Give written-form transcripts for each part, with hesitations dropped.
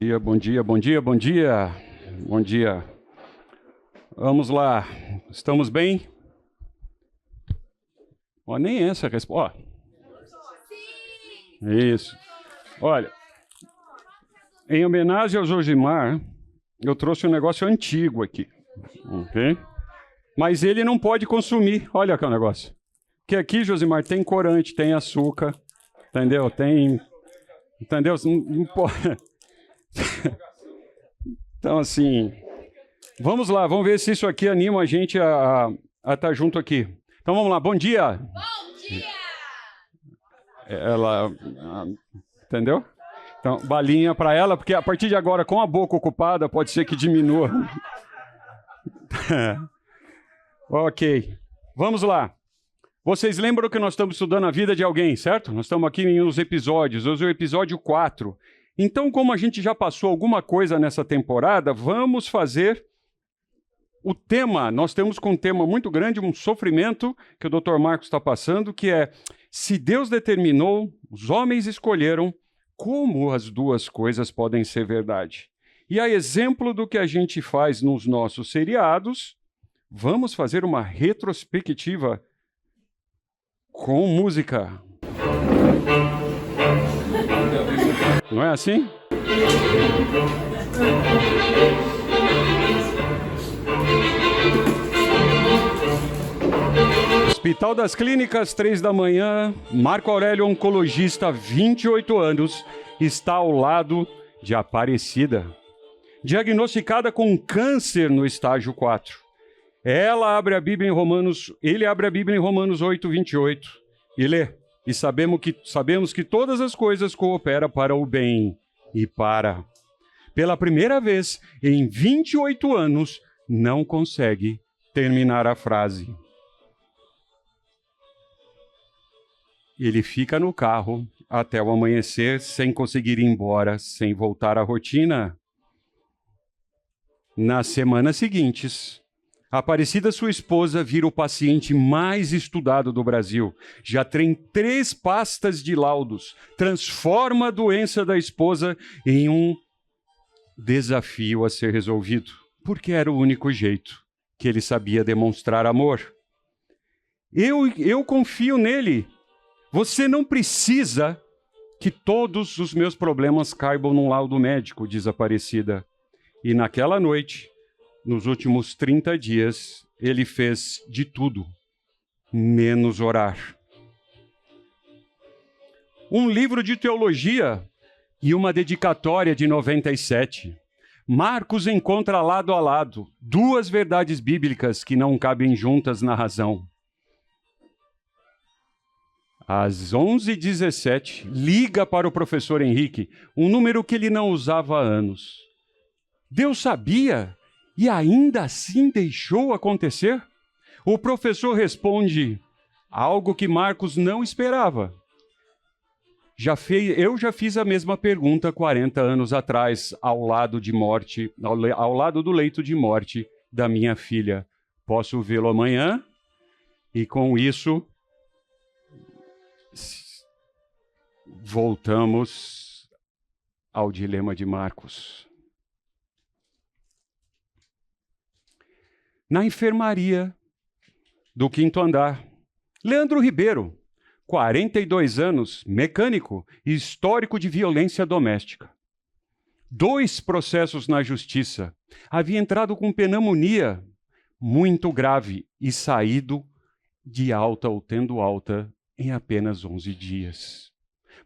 Bom dia, bom dia, bom dia, bom dia. Vamos lá, estamos bem? Ó, nem essa é a resposta. Isso. Olha, em homenagem ao Josimar, eu trouxe um negócio antigo aqui, ok? Mas ele não pode consumir. Olha aqui o negócio. Porque aqui, Josimar, tem corante, tem açúcar, entendeu? Entendeu? Não pode. Então, assim, vamos lá, vamos ver se isso aqui anima a gente a estar junto aqui. Então, vamos lá, bom dia. Bom dia! Ela, entendeu? Então, balinha para ela, porque a partir de agora, com a boca ocupada, pode ser que diminua. Ok, vamos lá. Vocês lembram que nós estamos estudando a vida de alguém, certo? Nós estamos aqui nos episódios, hoje é o episódio 4. Então, como a gente já passou alguma coisa nessa temporada, vamos fazer o tema. Nós temos com um tema muito grande, um sofrimento que o Dr. Marcos está passando, que é: se Deus determinou, os homens escolheram, como as duas coisas podem ser verdade? E a exemplo do que a gente faz nos nossos seriados, vamos fazer uma retrospectiva com música. Não é assim? Hospital das Clínicas, 3 da manhã. Marco Aurélio, oncologista, 28 anos, está ao lado de Aparecida, diagnosticada com câncer no estágio 4. Ele abre a Bíblia em Romanos 8, 28 e lê: e sabemos que todas as coisas cooperam para o bem e para. Pela primeira vez em 28 anos, não consegue terminar a frase. Ele fica no carro até o amanhecer, sem conseguir ir embora, sem voltar à rotina. Nas semanas seguintes, Aparecida, sua esposa, vira o paciente mais estudado do Brasil. Já tem 3 pastas de laudos. Transforma a doença da esposa em um desafio a ser resolvido, porque era o único jeito que ele sabia demonstrar amor. Eu confio nele. Você não precisa que todos os meus problemas caibam num laudo médico, diz Aparecida. E naquela noite, nos últimos 30 dias, ele fez de tudo, menos orar. Um livro de teologia e uma dedicatória de 97. Marcos encontra lado a lado 2 verdades bíblicas que não cabem juntas na razão. Às 11h17, liga para o professor Henrique, um número que ele não usava há anos. Deus sabia e ainda assim deixou acontecer? O professor responde algo que Marcos não esperava. Eu já fiz a mesma pergunta 40 anos atrás, ao lado do leito de morte da minha filha. Posso vê-lo amanhã? E com isso, voltamos ao dilema de Marcos. Na enfermaria do 5º andar, Leandro Ribeiro, 42 anos, mecânico e histórico de violência doméstica. 2 processos na justiça. Havia entrado com pneumonia muito grave e saído de alta ou tendo alta em apenas 11 dias.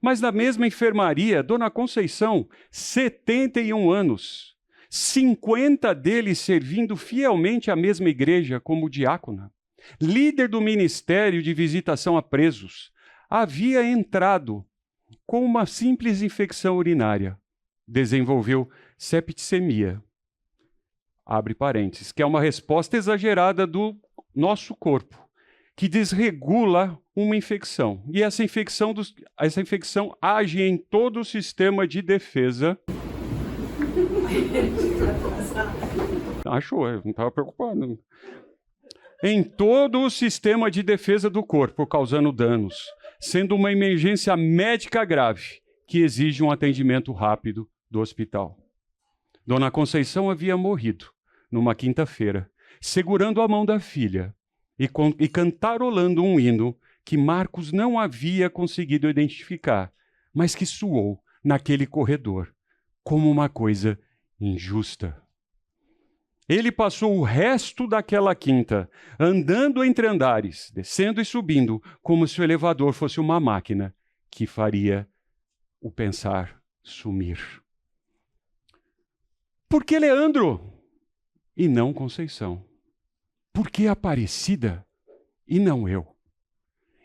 Mas na mesma enfermaria, Dona Conceição, 71 anos, 50 deles servindo fielmente à mesma igreja como diácona, líder do ministério de visitação a presos, havia entrado com uma simples infecção urinária. Desenvolveu septicemia, abre parênteses, que é uma resposta exagerada do nosso corpo, que desregula uma infecção. E essa infecção age em todo o sistema de defesa. Achou, eu não estava preocupado. Em todo o sistema de defesa do corpo, causando danos, sendo uma emergência médica grave que exige um atendimento rápido do hospital. Dona Conceição havia morrido numa quinta-feira, segurando a mão da filha e cantarolando um hino que Marcos não havia conseguido identificar, mas que soou naquele corredor como uma coisa injusta. Ele passou o resto daquela quinta andando entre andares, descendo e subindo, como se o elevador fosse uma máquina que faria o pensar sumir. Por que Leandro e não Conceição? Por que Aparecida e não eu?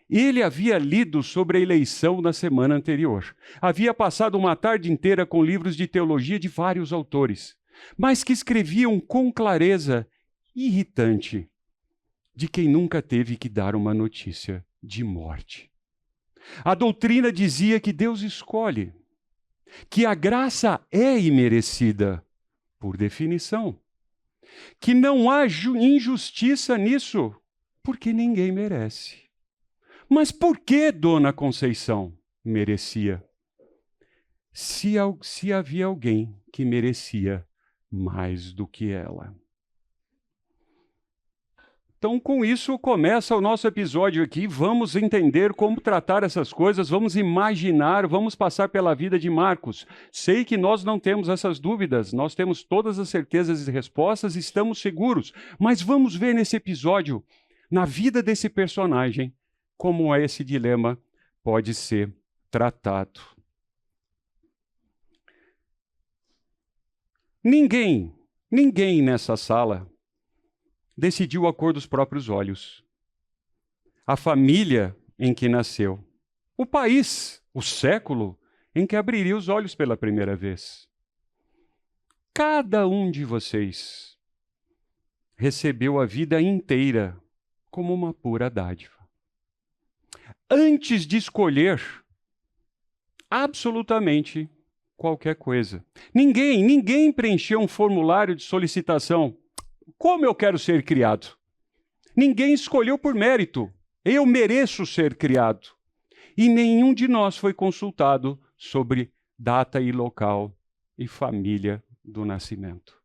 Ele havia lido sobre a eleição na semana anterior. Havia passado uma tarde inteira com livros de teologia de vários autores, mas que escreviam com clareza irritante de quem nunca teve que dar uma notícia de morte. A doutrina dizia que Deus escolhe, que a graça é imerecida, por definição, que não há injustiça nisso, porque ninguém merece. Mas por que Dona Conceição merecia? Se havia alguém que merecia mais do que ela. Então, com isso, começa o nosso episódio aqui. Vamos entender como tratar essas coisas, vamos imaginar, vamos passar pela vida de Marcos. Sei que nós não temos essas dúvidas, nós temos todas as certezas e respostas, estamos seguros. Mas vamos ver nesse episódio, na vida desse personagem, como esse dilema pode ser tratado. Ninguém nessa sala decidiu a cor dos próprios olhos. A família em que nasceu. O país, o século em que abriria os olhos pela primeira vez. Cada um de vocês recebeu a vida inteira como uma pura dádiva. Antes de escolher absolutamente qualquer coisa. Ninguém preencheu um formulário de solicitação. Como eu quero ser criado? Ninguém escolheu por mérito. Eu mereço ser criado. E nenhum de nós foi consultado sobre data e local e família do nascimento.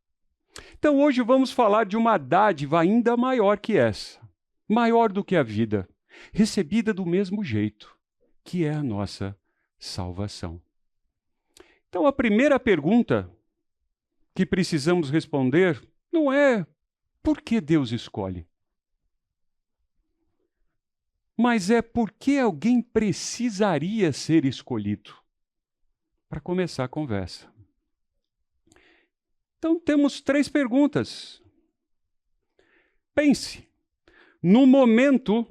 Então hoje vamos falar de uma dádiva ainda maior que essa. Maior do que a vida. Recebida do mesmo jeito, que é a nossa salvação. Então a primeira pergunta que precisamos responder não é por que Deus escolhe, mas é por que alguém precisaria ser escolhido. Para começar a conversa. Então temos 3 perguntas. Pense, no momento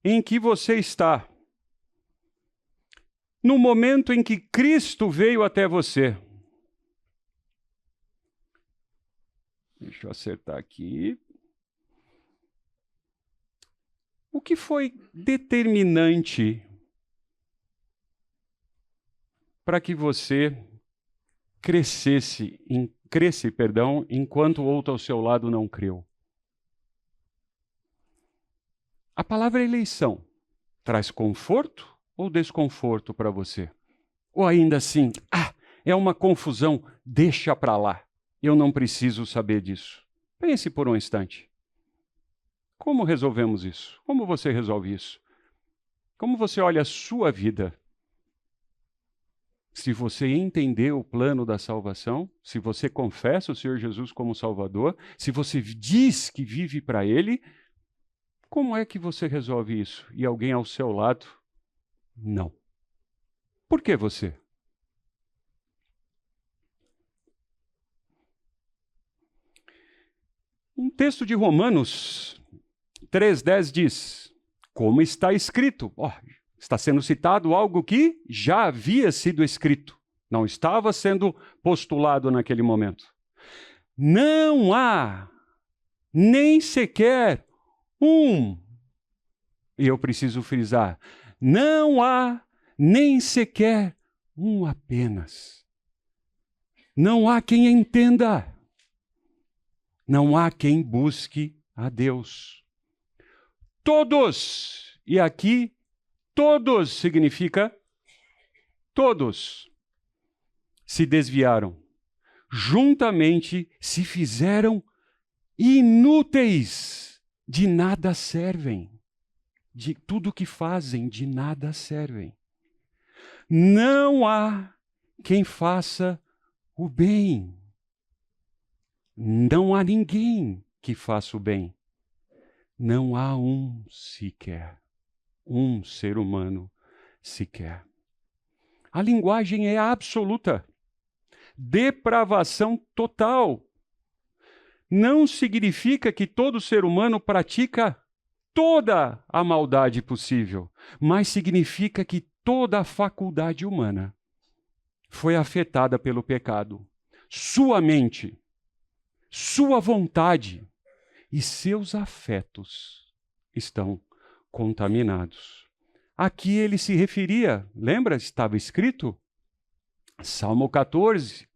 em que você está, no momento em que Cristo veio até você. Deixa eu acertar aqui. O que foi determinante para que você cresce, enquanto o outro ao seu lado não creu? A palavra eleição traz conforto ou desconforto para você? Ou ainda assim, é uma confusão, deixa para lá. Eu não preciso saber disso. Pense por um instante. Como resolvemos isso? Como você resolve isso? Como você olha a sua vida? Se você entendeu o plano da salvação, se você confessa o Senhor Jesus como Salvador, se você diz que vive para Ele, como é que você resolve isso? E alguém ao seu lado? Não. Por que você? Um texto de Romanos 3,10 diz, como está escrito, está sendo citado algo que já havia sido escrito, não estava sendo postulado naquele momento. Não há nem sequer e eu preciso frisar, não há nem sequer um apenas. Não há quem entenda. Não há quem busque a Deus. Todos, e aqui todos significa todos, se desviaram. Juntamente se fizeram inúteis, de nada servem. De tudo que fazem, de nada servem. Não há quem faça o bem. Não há ninguém que faça o bem. Não há um sequer. Um ser humano sequer. A linguagem é absoluta. Depravação total. Não significa que todo ser humano pratica toda a maldade possível, mas significa que toda a faculdade humana foi afetada pelo pecado. Sua mente, sua vontade e seus afetos estão contaminados. Aqui ele se referia, lembra? Estava escrito, Salmo 14.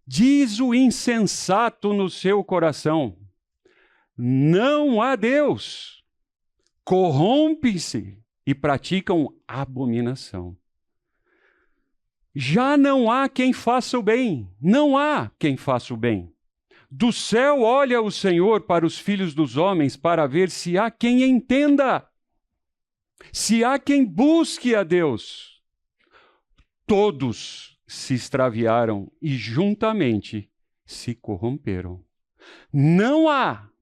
Diz o insensato no seu coração: não há Deus. Corrompem-se e praticam abominação. Já não há quem faça o bem. Não há quem faça o bem. Do céu olha o Senhor para os filhos dos homens para ver se há quem entenda, se há quem busque a Deus. Todos se extraviaram e juntamente se corromperam. Não há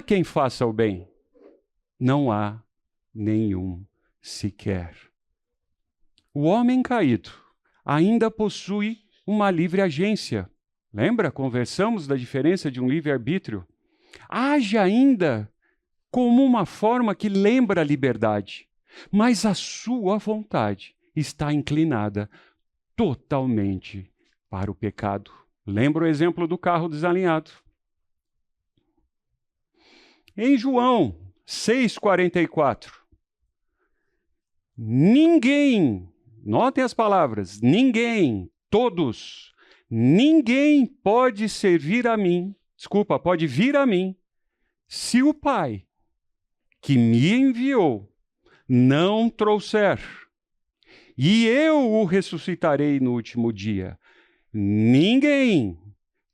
quem faça o bem. Não há nenhum sequer. O homem caído ainda possui uma livre agência. Lembra? Conversamos da diferença de um livre-arbítrio. Age ainda como uma forma que lembra a liberdade, mas a sua vontade está inclinada totalmente para o pecado. Lembra o exemplo do carro desalinhado? Em João 6,44, ninguém, notem as palavras, ninguém, todos, ninguém pode pode vir a mim, se o Pai que me enviou não trouxer, e eu o ressuscitarei no último dia. Ninguém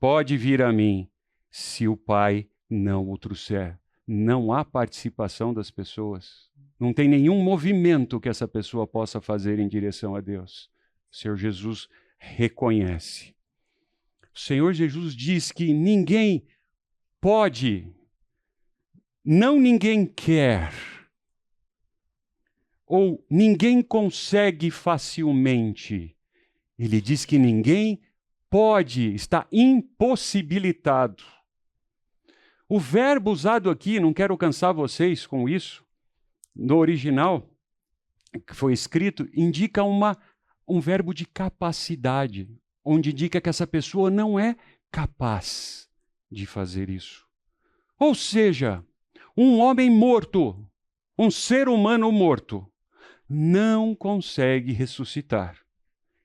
pode vir a mim se o Pai não o trouxer. Não há participação das pessoas. Não tem nenhum movimento que essa pessoa possa fazer em direção a Deus. O Senhor Jesus reconhece. O Senhor Jesus diz que ninguém pode, não ninguém quer, ou ninguém consegue facilmente. Ele diz que ninguém pode, está impossibilitado. O verbo usado aqui, não quero cansar vocês com isso, no original, que foi escrito, indica um verbo de capacidade, onde indica que essa pessoa não é capaz de fazer isso. Ou seja, um homem morto, um ser humano morto, não consegue ressuscitar.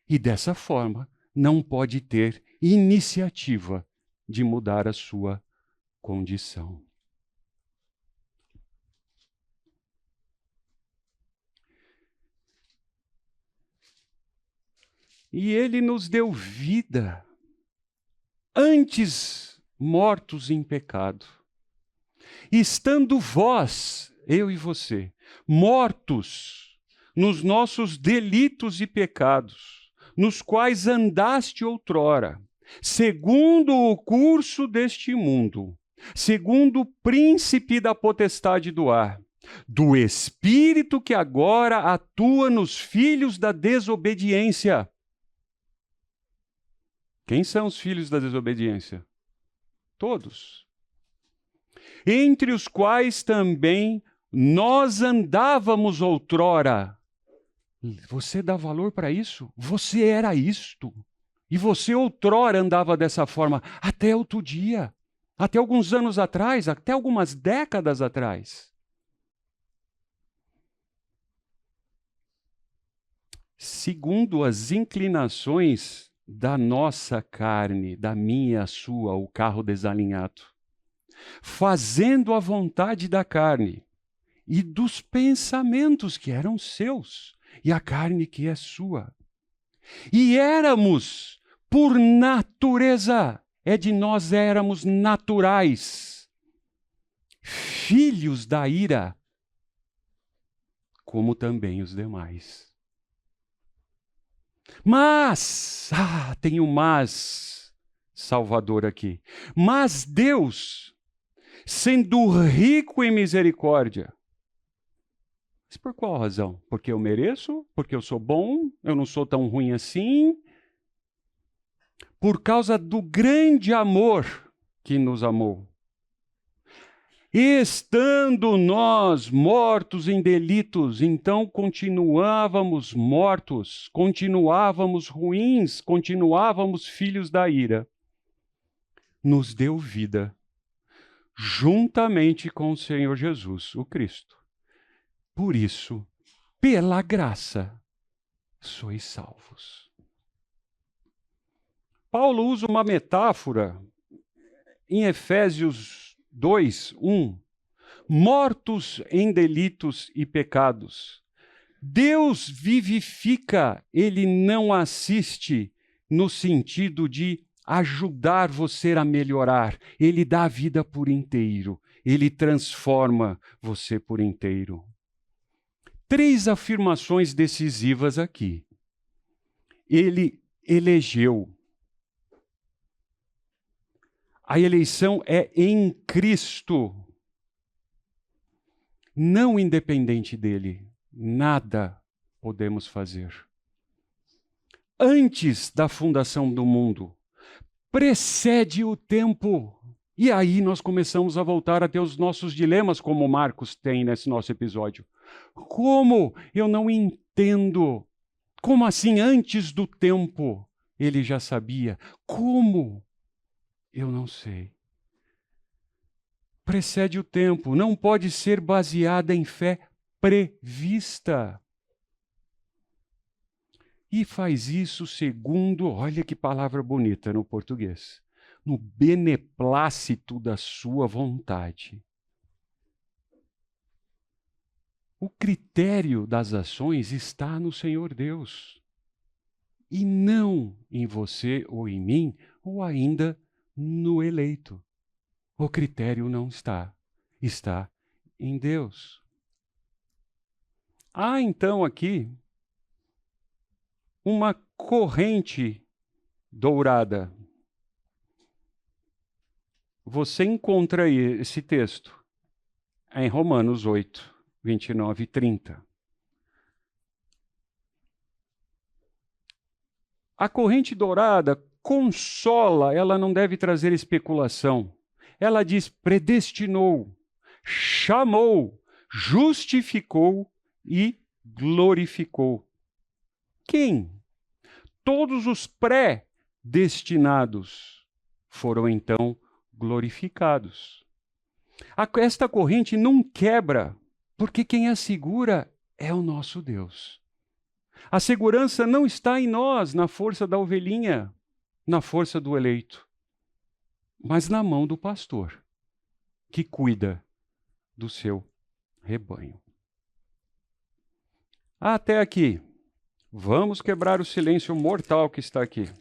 E dessa forma, não pode ter iniciativa de mudar a sua condição. E ele nos deu vida, antes mortos em pecado. E estando vós, eu e você, mortos nos nossos delitos e pecados, nos quais andaste outrora, segundo o curso deste mundo, segundo o príncipe da potestade do ar, do espírito que agora atua nos filhos da desobediência. Quem são os filhos da desobediência? Todos. Entre os quais também nós andávamos outrora. Você dá valor para isso? Você era isto. E você outrora andava dessa forma, até outro dia, até alguns anos atrás, até algumas décadas atrás. Segundo as inclinações da nossa carne, da minha, a sua, o carro desalinhado, fazendo a vontade da carne e dos pensamentos que eram seus, e a carne que é sua. E éramos, por natureza, de nós éramos naturais, filhos da ira, como também os demais. Mas, tem um mas salvador aqui. Mas Deus, sendo rico em misericórdia. Mas por qual razão? Porque eu mereço? Porque eu sou bom? Eu não sou tão ruim assim? Por causa do grande amor que nos amou. Estando nós mortos em delitos, então continuávamos mortos, continuávamos ruins, continuávamos filhos da ira. Nos deu vida, juntamente com o Senhor Jesus, o Cristo. Por isso, pela graça, sois salvos. Paulo usa uma metáfora em Efésios 2:1. Mortos em delitos e pecados. Deus vivifica, ele não assiste no sentido de ajudar você a melhorar. Ele dá a vida por inteiro. Ele transforma você por inteiro. 3 afirmações decisivas aqui. Ele elegeu. A eleição é em Cristo. Não independente dele. Nada podemos fazer. Antes da fundação do mundo, precede o tempo. E aí nós começamos a voltar a ter os nossos dilemas, como Marcos tem nesse nosso episódio. Como? Eu não entendo. Como assim, antes do tempo, ele já sabia? Como? Eu não sei. Precede o tempo, não pode ser baseada em fé prevista. E faz isso segundo, olha que palavra bonita no português, no beneplácito da sua vontade. O critério das ações está no Senhor Deus, e não em você ou em mim, ou ainda no eleito. O critério não está em Deus. Há então aqui uma corrente dourada. Você encontra aí esse texto em Romanos 8, 29 e 30. A corrente dourada consola, ela não deve trazer especulação. Ela diz: predestinou, chamou, justificou e glorificou. Quem? Todos os pré-destinados foram então glorificados. Esta corrente não quebra, porque quem a segura é o nosso Deus. A segurança não está em nós, na força da ovelhinha, na força do eleito, mas na mão do pastor, que cuida do seu rebanho. Até aqui. Vamos quebrar o silêncio mortal que está aqui.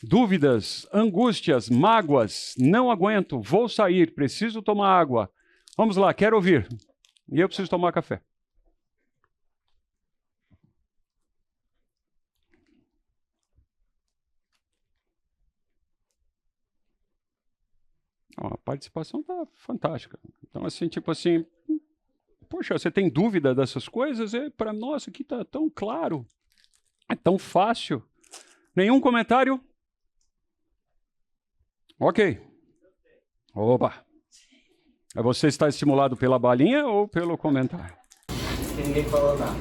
Dúvidas, angústias, mágoas, não aguento, vou sair, preciso tomar água. Vamos lá, quero ouvir. E eu preciso tomar café. A participação está fantástica. Então, assim, tipo assim, poxa, você tem dúvida dessas coisas? Para nós aqui está tão claro, é tão fácil. Nenhum comentário? Ok. Opa. Você está estimulado pela balinha ou pelo comentário? Ninguém falou nada.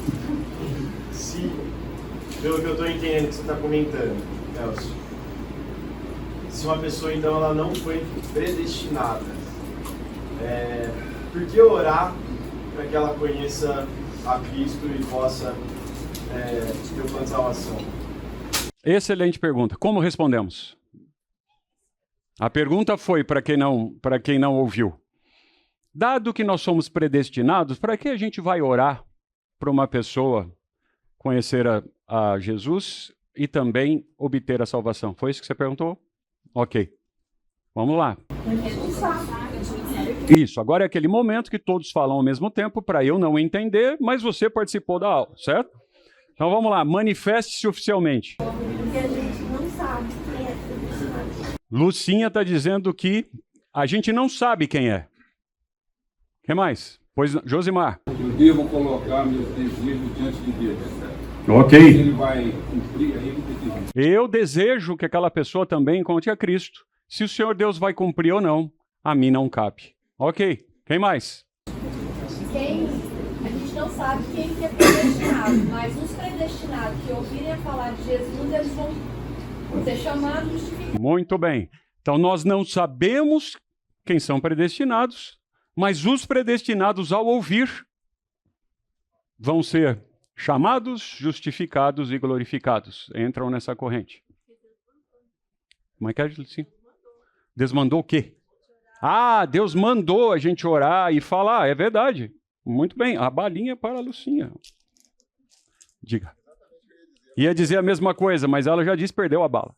Se, pelo que eu estou entendendo que você está comentando, Nelson, se uma pessoa então ela não foi predestinada, por que orar para que ela conheça a Cristo e possa ter o plano de salvação? Excelente pergunta. Como respondemos? A pergunta foi para quem não ouviu. Dado que nós somos predestinados, para que a gente vai orar para uma pessoa conhecer a Jesus e também obter a salvação? Foi isso que você perguntou? Ok. Vamos lá. Isso, agora é aquele momento que todos falam ao mesmo tempo para eu não entender, mas você participou da aula, certo? Então vamos lá, manifeste-se oficialmente. Porque a gente não sabe quem é predestinado. Lucinha está dizendo que a gente não sabe quem é. O que mais? Pois, Josimar. Eu devo colocar meus desejos diante de Deus. Ok. Ele vai cumprir aí o que diz. Eu desejo que aquela pessoa também encontre a Cristo. Se o Senhor Deus vai cumprir ou não, a mim não cabe. Ok. Quem mais? A gente não sabe quem que é predestinado, mas os predestinados que ouvirem falar de Jesus, eles vão ser chamados e justificados. Muito bem. Então nós não sabemos quem são predestinados, mas os predestinados ao ouvir vão ser chamados, justificados e glorificados. Entram nessa corrente. Como é que é, Lucinha? Desmandou o quê? Ah, Deus mandou a gente orar e falar. É verdade. Muito bem. A balinha para a Lucinha. Diga. Ia dizer a mesma coisa, mas ela já disse que perdeu a bala.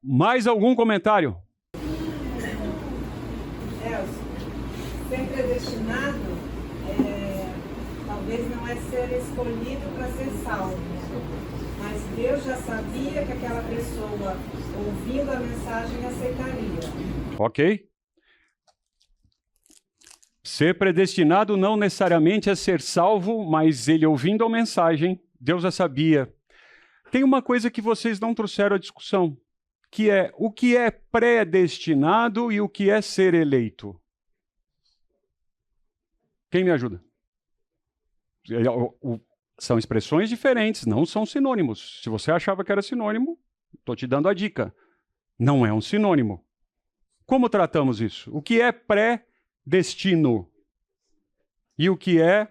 Mais algum comentário? Ser predestinado talvez não é ser escolhido para ser salvo, mas Deus já sabia que aquela pessoa, ouvindo a mensagem, aceitaria. Ok. Ser predestinado não necessariamente é ser salvo, mas ele ouvindo a mensagem, Deus já sabia. Tem uma coisa que vocês não trouxeram à discussão, que é o que é predestinado e o que é ser eleito. Quem me ajuda? São expressões diferentes, não são sinônimos. Se você achava que era sinônimo, estou te dando a dica. Não é um sinônimo. Como tratamos isso? O que é predestino? E o que é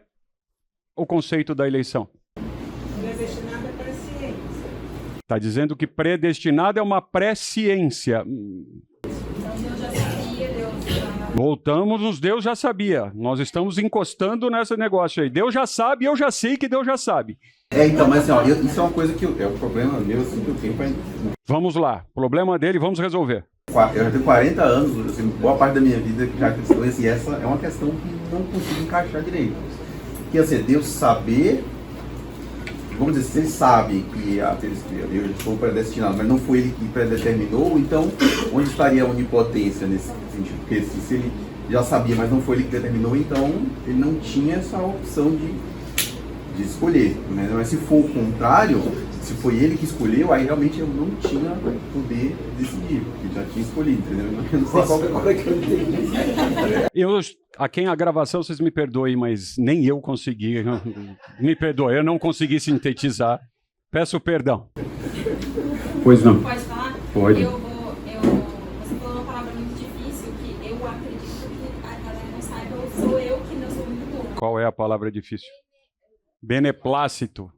o conceito da eleição? Predestinado é presciência. Está dizendo que predestinado é uma presciência. Então Deus já sabia, Voltamos nos Deus já sabia. Nós estamos encostando nesse negócio aí. Deus já sabe, eu já sei que Deus já sabe. Então, mas assim, ó, isso é uma coisa que é um problema meu, assim, que eu tenho pra... Vamos lá. Problema dele, vamos resolver. Eu já tenho 40 anos, assim, boa parte da minha vida que já cristã, e essa é uma questão que não consigo encaixar direito. Que assim, Deus saber, vamos dizer, se ele sabe que eu sou predestinado, mas não foi ele que predeterminou, então onde estaria a onipotência nesse sentido? Porque se ele já sabia, mas não foi ele que determinou, então ele não tinha essa opção de escolher, né? Mas se for o contrário, se foi ele que escolheu, aí realmente eu não tinha poder decidir, porque já tinha escolhido, entendeu? Eu não sei qual que eu entendi. A quem a gravação, vocês me perdoem, mas nem eu consegui. Me perdoe, eu não consegui sintetizar. Peço perdão. Pois não. Pode falar? Pode. Você falou uma palavra muito difícil que eu acredito que a galera não saiba, ou sou eu que não sou muito boa. Qual é a palavra difícil? Beneplácito.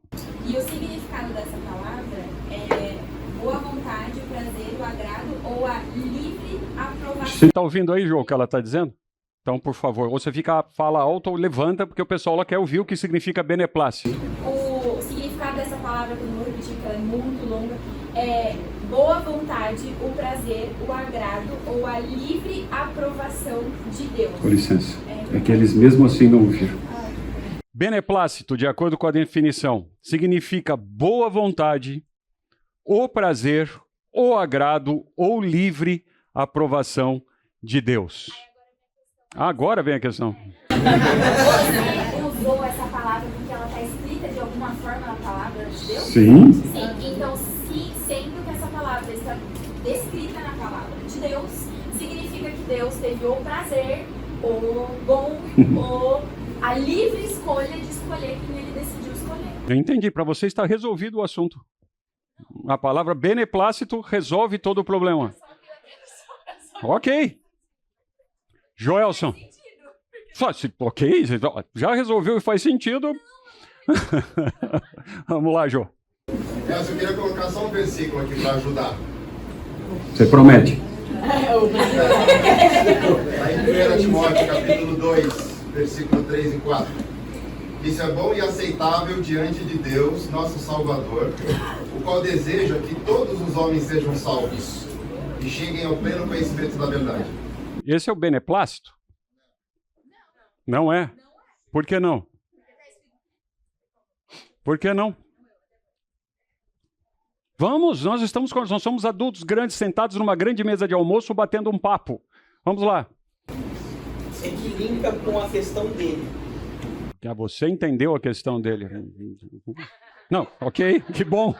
E o significado dessa palavra é boa vontade, o prazer, o agrado ou a livre aprovação. Você está ouvindo aí, João, o que ela está dizendo? Então, por favor, ou você fala alto ou levanta, porque o pessoal lá quer ouvir o que significa beneplácito. O significado dessa palavra, que eu não vou repetir, porque ela é muito longa, é boa vontade, o prazer, o agrado ou a livre aprovação de Deus. Com licença. É que eles mesmo assim não ouviram. Beneplácito, de acordo com a definição, significa boa vontade, o prazer, o agrado ou livre aprovação de Deus. Agora vem a questão. Você usou essa palavra porque ela está escrita de alguma forma na palavra de Deus? Sim. Sim. Então, sendo que essa palavra está descrita na palavra de Deus, significa que Deus teve o prazer, o bom, ou a livre escolha de escolher quem ele decidiu escolher. Eu entendi. Para você está resolvido o assunto. A palavra beneplácito resolve todo o problema. Ok. Joelson. Ok, já resolveu e faz sentido. Vamos lá, Jô. Eu queria colocar só um versículo aqui para ajudar. Você promete? Aí em 1 Timóteo, capítulo 2, versículo 3 e 4. que isso é bom e aceitável diante de Deus, nosso Salvador, o qual deseja que todos os homens sejam salvos e cheguem ao pleno conhecimento da verdade. Esse é o beneplácito? Não é? Por que não? Por que não? Vamos, nós somos adultos grandes sentados numa grande mesa de almoço batendo um papo. Vamos lá. É que linka com a questão dele. Você entendeu a questão dele? Não, ok, que bom.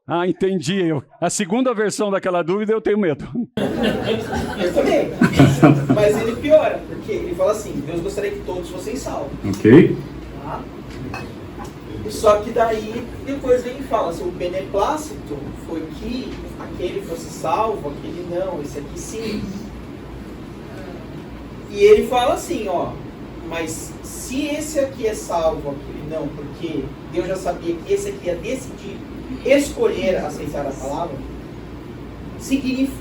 Ah, entendi. A segunda versão daquela dúvida eu tenho medo. Eu também. Mas ele piora, porque ele fala assim, Deus gostaria que todos fossem salvos. Ok. Tá? Só que daí, depois vem e fala assim, o beneplácito foi que aquele fosse salvo, aquele não, esse aqui sim. E ele fala assim, ó, mas se esse aqui é salvo, aquele não, porque Deus já sabia que esse aqui ia decidir escolher aceitar a palavra,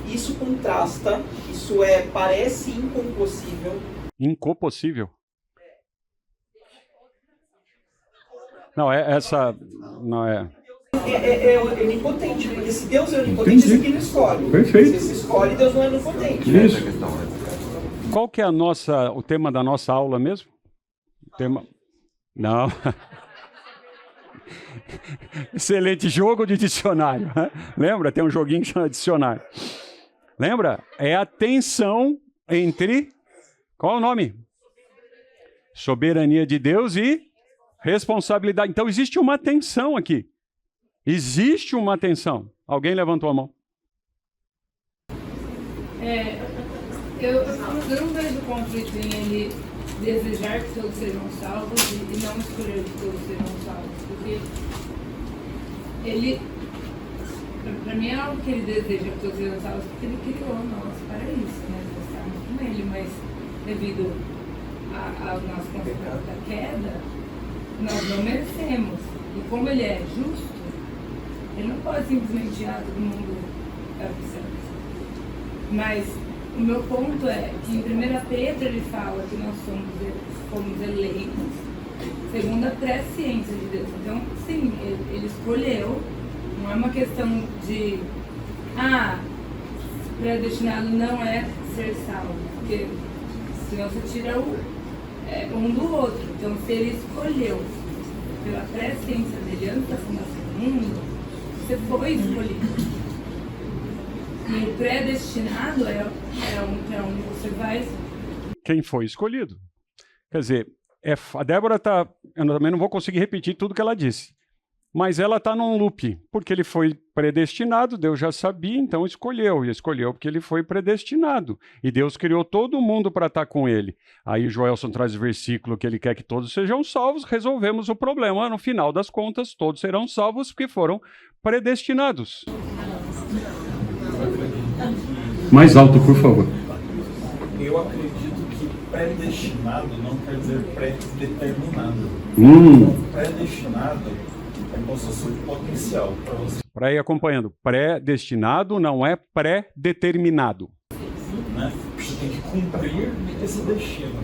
isso contrasta, parece incompossível. Incompossível? Não, não é. É onipotente, porque se Deus é onipotente, isso aqui não escolhe. Perfeito. Se escolhe, Deus não é onipotente. Isso. Qual que é o tema da nossa aula mesmo? Não. Excelente jogo de dicionário. Lembra? Tem um joguinho que chama dicionário. Lembra? É a tensão entre... Qual é o nome? Soberania de Deus e responsabilidade. Então existe uma tensão aqui. Existe uma tensão. Alguém levantou a mão? Eu não vejo conflito em ele desejar que todos sejam salvos e não escolher que todos sejam salvos. Porque ele, para mim, é algo que ele deseja que todos sejam salvos, porque ele criou nós para isso, né? Nós estamos com ele, mas devido ao nosso conceito da queda, nós não merecemos. E como ele é justo, ele não pode simplesmente tirar todo mundo da opção. Mas o meu ponto é que em 1 Pedro ele fala que nós fomos eleitos segundo a presciência de Deus. Então, sim, ele escolheu. Não é uma questão de predestinado não é ser salvo, porque senão você tira um do outro. Então, se ele escolheu pela presciência dele antes da fundação do mundo, você foi escolhido. E o predestinado é onde você vai. Quem foi escolhido? Quer dizer, a Débora está... Eu também não vou conseguir repetir tudo que ela disse. Mas ela está num loop, porque ele foi predestinado, Deus já sabia, então escolheu. E escolheu porque ele foi predestinado. E Deus criou todo mundo para estar com ele. Aí o Joelson traz o versículo que ele quer que todos sejam salvos, resolvemos o problema. No final das contas, todos serão salvos porque foram predestinados. Mais alto, por favor. Eu acredito que predestinado não quer dizer pré-determinado. Predestinado é como se fosse potencial para você. Para ir acompanhando, predestinado não é pré-determinado. Né? Você tem que cumprir esse destino.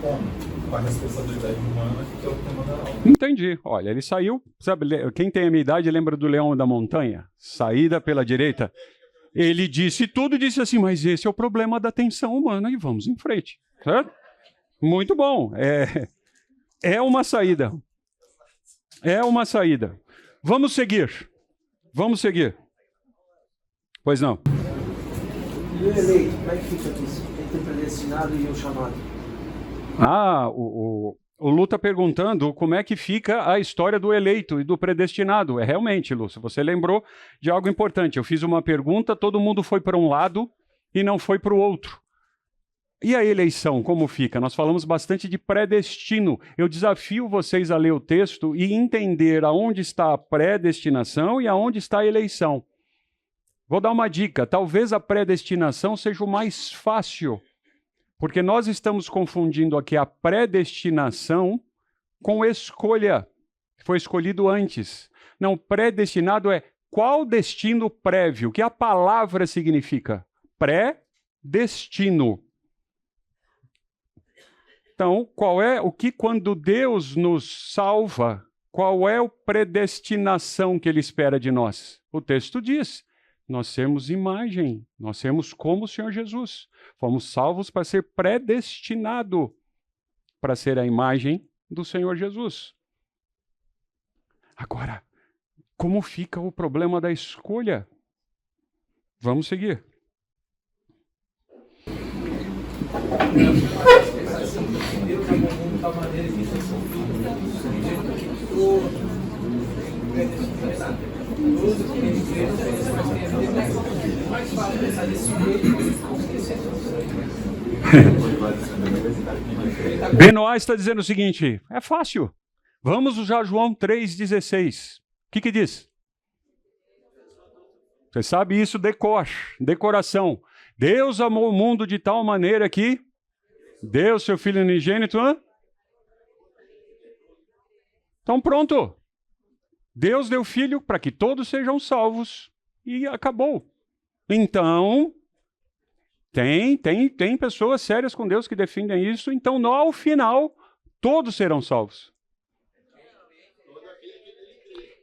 Como? Com a responsabilidade humana, que é o tema da aula. Entendi. Olha, ele saiu, sabe, quem tem a minha idade lembra do Leão da Montanha? Saída pela direita. Ele disse tudo e disse assim, mas esse é o problema da tensão humana e vamos em frente. Certo? Muito bom. É uma saída. É uma saída. Vamos seguir. Vamos seguir. Pois não. E o eleito, como é que fica isso? Entre o predestinado e o chamado? O Lu está perguntando como é que fica a história do eleito e do predestinado. Realmente, Lu, você lembrou de algo importante. Eu fiz uma pergunta, todo mundo foi para um lado e não foi para o outro. E a eleição, como fica? Nós falamos bastante de predestino. Eu desafio vocês a ler o texto e entender aonde está a predestinação e aonde está a eleição. Vou dar uma dica. Talvez a predestinação seja o mais fácil, porque nós estamos confundindo aqui a predestinação com escolha, que foi escolhido antes. Não, predestinado é qual destino prévio, que a palavra significa? Pré-destino. Então, quando Deus nos salva, qual é a predestinação que Ele espera de nós? O texto diz, nós temos imagem, nós temos como o Senhor Jesus. Fomos salvos para ser predestinado para ser a imagem do Senhor Jesus. Agora, como fica o problema da escolha? Vamos seguir. Benoit está dizendo o seguinte, é fácil. Vamos usar João 3,16. O que diz? Você sabe isso, decoração. Deus amou o mundo de tal maneira que deu seu Filho unigênito. Então pronto. Deus deu Filho para que todos sejam salvos. E acabou. Então, tem pessoas sérias com Deus que defendem isso. Então, ao final, todos serão salvos.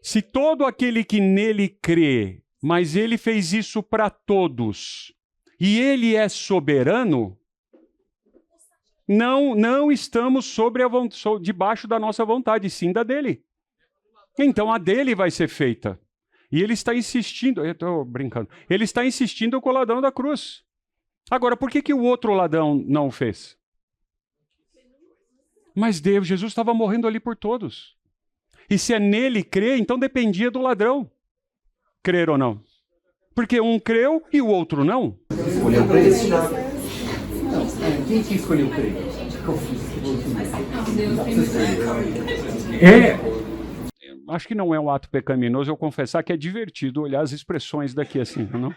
Se todo aquele que nele crê, mas ele fez isso para todos, e ele é soberano, não estamos debaixo da nossa vontade, sim da dele. Então a dele vai ser feita. E ele está insistindo, eu estou brincando, ele está insistindo com o ladrão da cruz. Agora, por que o outro ladrão não o fez? Mas Jesus estava morrendo ali por todos. E se é nele crer, então dependia do ladrão crer ou não. Porque um creu e o outro não. Escolheu predestinado. Quem que escolheu crer? Acho que não é um ato pecaminoso eu confessar que é divertido olhar as expressões daqui assim, não?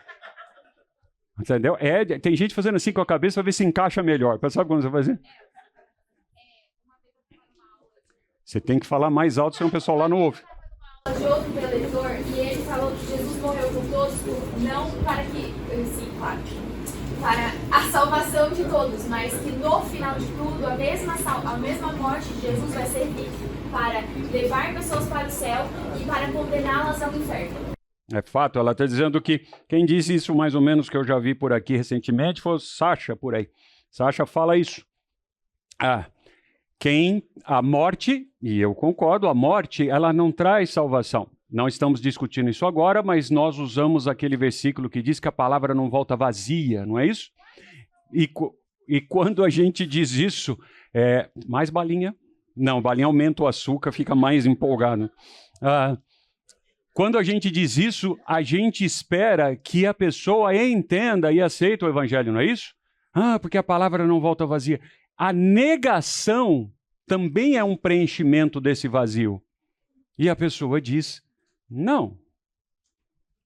Entendeu? Tem gente fazendo assim com a cabeça para ver se encaixa melhor. Sabe como você vai fazer? Você tem que falar mais alto, senão o pessoal lá não ouve. De outro preletor, e ele falou que Jesus morreu por todos, não para que, sim, claro, para a salvação de todos, mas que no final de tudo, a mesma morte de Jesus vai servir para levar pessoas para o céu e para condená-las ao inferno. É fato, ela está dizendo que quem disse isso mais ou menos que eu já vi por aqui recentemente foi o Sacha por aí. Sacha fala isso. A morte, e eu concordo, a morte, ela não traz salvação. Não estamos discutindo isso agora, mas nós usamos aquele versículo que diz que a palavra não volta vazia, não é isso? E quando a gente diz isso, mais balinha? Não, balinha aumenta o açúcar, fica mais empolgado. Quando a gente diz isso, a gente espera que a pessoa entenda e aceite o evangelho, não é isso? Porque a palavra não volta vazia. A negação também é um preenchimento desse vazio. E a pessoa diz, não.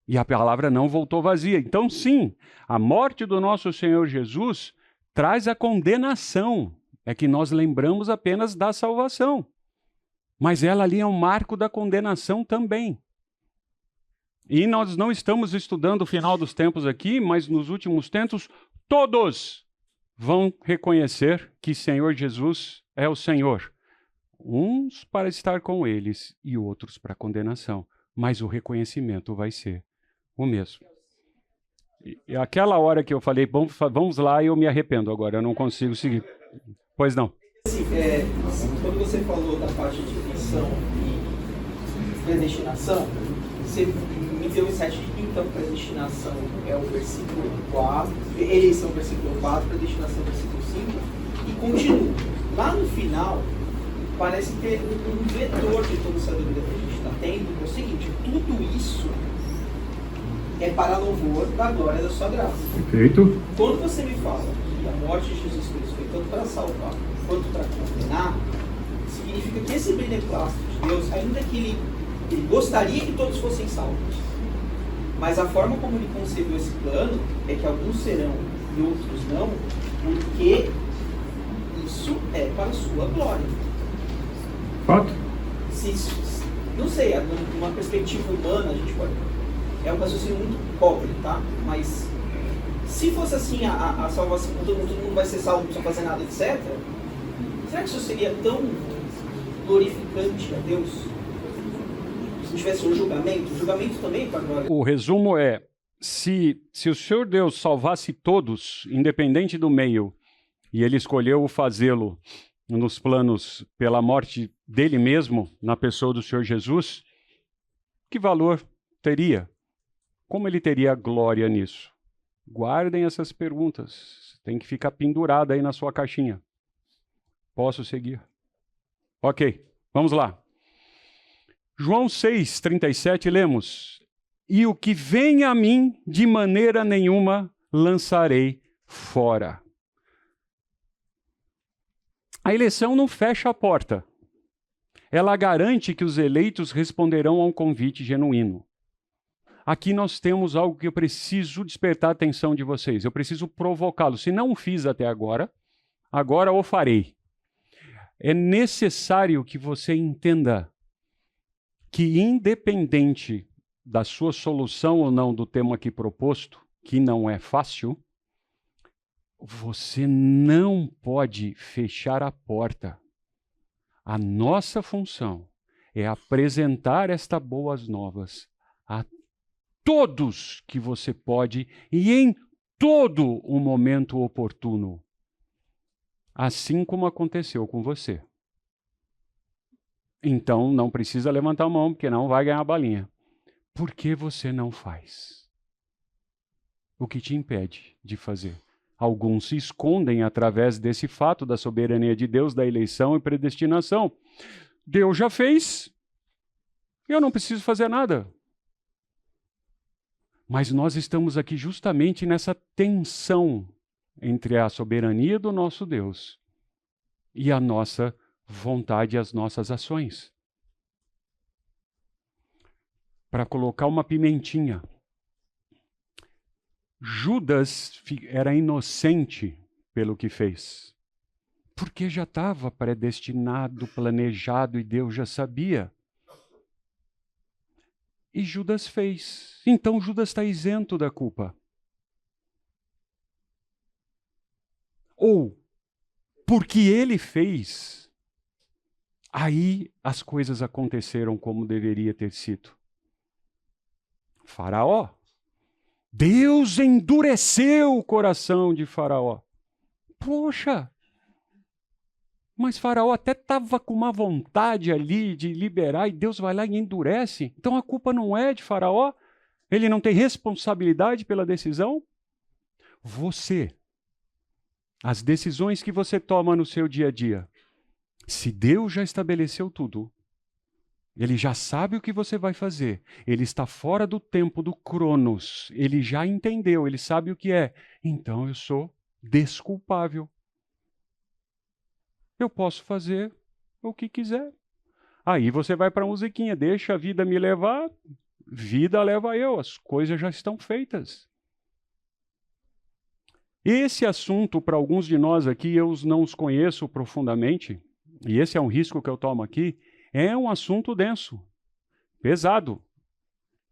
E a palavra não voltou vazia. Então, sim, a morte do nosso Senhor Jesus traz a condenação. É que nós lembramos apenas da salvação. Mas ela ali é um marco da condenação também. E nós não estamos estudando o final dos tempos aqui, mas nos últimos tempos, todos vão reconhecer que Senhor Jesus é o Senhor. Uns para estar com eles e outros para condenação. Mas o reconhecimento vai ser o mesmo. E aquela hora que eu falei, vamos lá, eu me arrependo agora, eu não consigo seguir. Pois não. Quando você falou da parte de missão e predestinação, você me deu o insight de que então predestinação é o versículo 4, eleição versículo 4, predestinação versículo 5, e continua. Lá no final, parece ter um vetor de toda essa dúvida que a gente está tendo, é o seguinte, tudo isso é para louvor da glória da sua graça. Perfeito. Quando você me fala que a morte de Jesus Cristo foi tanto para salvar quanto para condenar, significa que esse beneplácito de Deus, ainda que ele gostaria que todos fossem salvos, mas a forma como ele concebeu esse plano é que alguns serão e outros não, porque isso é para a sua glória. Fato. Não sei, numa perspectiva humana, a gente pode... É um raciocínio muito pobre, tá? Mas se fosse assim, a salvação, todo mundo vai ser salvo, não precisa fazer nada, etc., será que isso seria tão glorificante a Deus? Se tivesse um julgamento? O julgamento também é para a glória. O resumo é, se o Senhor Deus salvasse todos, independente do meio, e ele escolheu fazê-lo nos planos pela morte dele mesmo, na pessoa do Senhor Jesus, que valor teria? Como ele teria glória nisso? Guardem essas perguntas. Tem que ficar pendurada aí na sua caixinha. Posso seguir? Ok, vamos lá. João 6,37, lemos: E o que vem a mim, de maneira nenhuma lançarei fora. A eleição não fecha a porta. Ela garante que os eleitos responderão a um convite genuíno. Aqui nós temos algo que eu preciso despertar a atenção de vocês. Eu preciso provocá-los. Se não o fiz até agora, agora o farei. É necessário que você entenda que, independente da sua solução ou não do tema aqui proposto, que não é fácil, você não pode fechar a porta. A nossa função é apresentar estas boas novas a todos que você pode e em todo o momento oportuno, assim como aconteceu com você. Então, não precisa levantar a mão, porque não vai ganhar a balinha. Por que você não faz? O que te impede de fazer? Alguns se escondem através desse fato da soberania de Deus, da eleição e predestinação. Deus já fez, eu não preciso fazer nada. Mas nós estamos aqui justamente nessa tensão entre a soberania do nosso Deus e a nossa vontade e as nossas ações. Para colocar uma pimentinha, Judas era inocente pelo que fez, porque já estava predestinado, planejado e Deus já sabia. E Judas fez. Então Judas está isento da culpa. Ou, porque ele fez, aí as coisas aconteceram como deveria ter sido. Faraó. Deus endureceu o coração de Faraó. Poxa! Mas Faraó até estava com uma vontade ali de liberar e Deus vai lá e endurece. Então a culpa não é de Faraó? Ele não tem responsabilidade pela decisão? Você. As decisões que você toma no seu dia a dia. Se Deus já estabeleceu tudo, Ele já sabe o que você vai fazer. Ele está fora do tempo do Cronos. Ele já entendeu, ele sabe o que é. Então eu sou desculpável. Eu posso fazer o que quiser. Aí você vai para a musiquinha, deixa a vida me levar, vida leva eu, as coisas já estão feitas. Esse assunto, para alguns de nós aqui, eu não os conheço profundamente, e esse é um risco que eu tomo aqui, é um assunto denso, pesado.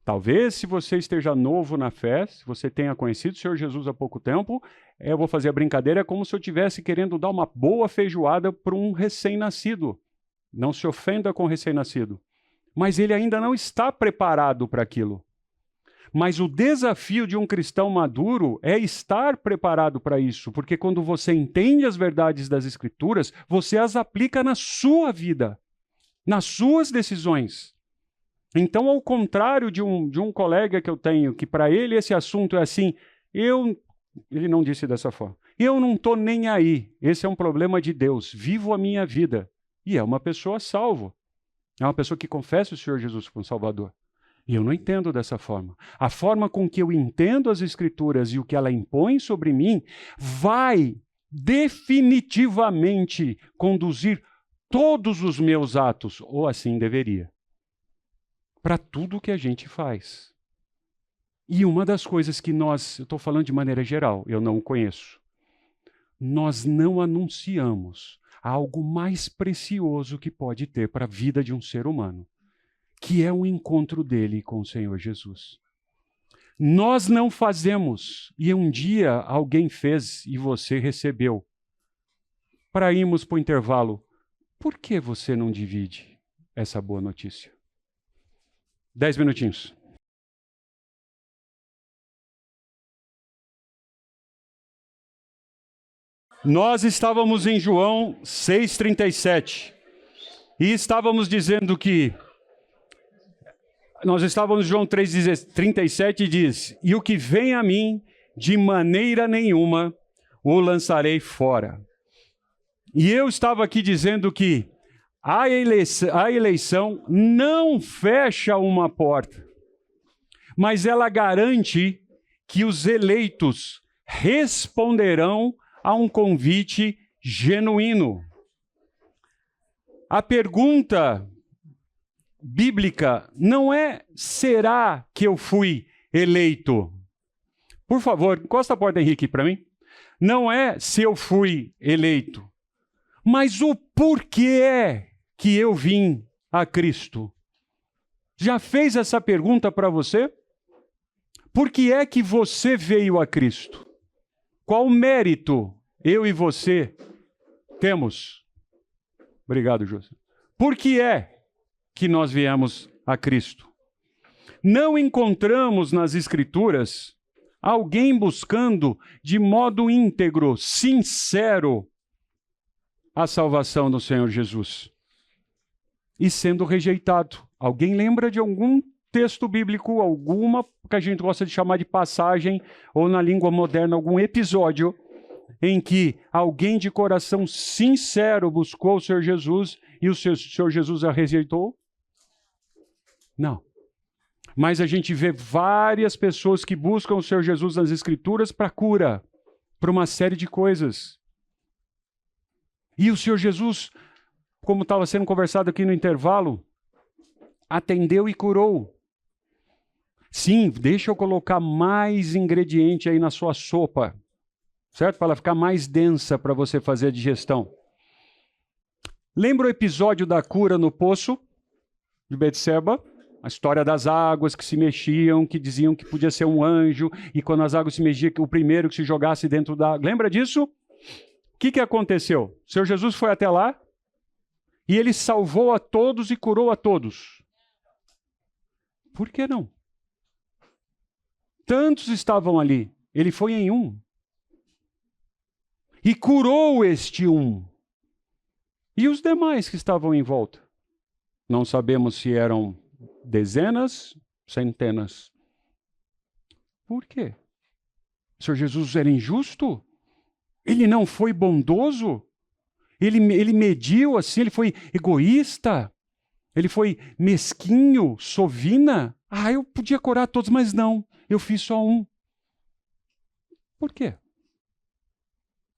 Talvez, se você esteja novo na fé, se você tenha conhecido o Senhor Jesus há pouco tempo, eu vou fazer a brincadeira, é como se eu estivesse querendo dar uma boa feijoada para um recém-nascido. Não se ofenda com o recém-nascido. Mas ele ainda não está preparado para aquilo. Mas o desafio de um cristão maduro é estar preparado para isso, porque quando você entende as verdades das Escrituras, você as aplica na sua vida, nas suas decisões. Então, ao contrário de um colega que eu tenho, que para ele esse assunto é assim, ele não disse dessa forma, eu não estou nem aí, esse é um problema de Deus, vivo a minha vida. E é uma pessoa salva, é uma pessoa que confessa o Senhor Jesus como Salvador. E eu não entendo dessa forma. A forma com que eu entendo as Escrituras e o que ela impõe sobre mim vai definitivamente conduzir todos os meus atos, ou assim deveria, para tudo que a gente faz. E uma das coisas que eu estou falando de maneira geral, eu não conheço, nós não anunciamos algo mais precioso que pode ter para a vida de um ser humano, que é o encontro dele com o Senhor Jesus. Nós não fazemos, e um dia alguém fez e você recebeu, para irmos para o intervalo, por que você não divide essa boa notícia? 10 minutinhos. Nós estávamos em João 6,37 e estávamos dizendo que nós estávamos em João 3,37 e diz: e o que vem a mim, de maneira nenhuma o lançarei fora. E eu estava aqui dizendo que a eleição não fecha uma porta, mas ela garante que os eleitos responderão a um convite genuíno. A pergunta bíblica não é: será que eu fui eleito? Por favor, encosta a porta, Henrique, para mim. Não é se eu fui eleito, mas o porquê é que eu vim a Cristo. Já fez essa pergunta para você? Por que é que você veio a Cristo? Qual mérito eu e você temos? Obrigado, José. Por que é que nós viemos a Cristo? Não encontramos nas Escrituras alguém buscando de modo íntegro, sincero, a salvação do Senhor Jesus e sendo rejeitado. Alguém lembra de algum texto bíblico, alguma que a gente gosta de chamar de passagem, ou na língua moderna, algum episódio em que alguém de coração sincero buscou o Senhor Jesus e o Senhor Jesus a rejeitou? Não. Mas a gente vê várias pessoas que buscam o Senhor Jesus nas Escrituras para cura, para uma série de coisas. E o Senhor Jesus, como estava sendo conversado aqui no intervalo, atendeu e curou. Sim, deixa eu colocar mais ingrediente aí na sua sopa, certo? Para ela ficar mais densa para você fazer a digestão. Lembra o episódio da cura no poço de Betseba? A história das águas que se mexiam, que diziam que podia ser um anjo, e quando as águas se mexiam, o primeiro que se jogasse dentro da... Lembra disso? O que aconteceu? O Senhor Jesus foi até lá, e ele salvou a todos e curou a todos. Por que não? Tantos estavam ali, ele foi em um. E curou este um. E os demais que estavam em volta? Não sabemos se eram dezenas, centenas. Por quê? O Senhor Jesus era injusto? Ele não foi bondoso? Ele mediu assim, ele foi egoísta? Ele foi mesquinho, sovina? Ah, eu podia curar todos, mas não, eu fiz só um. Por quê?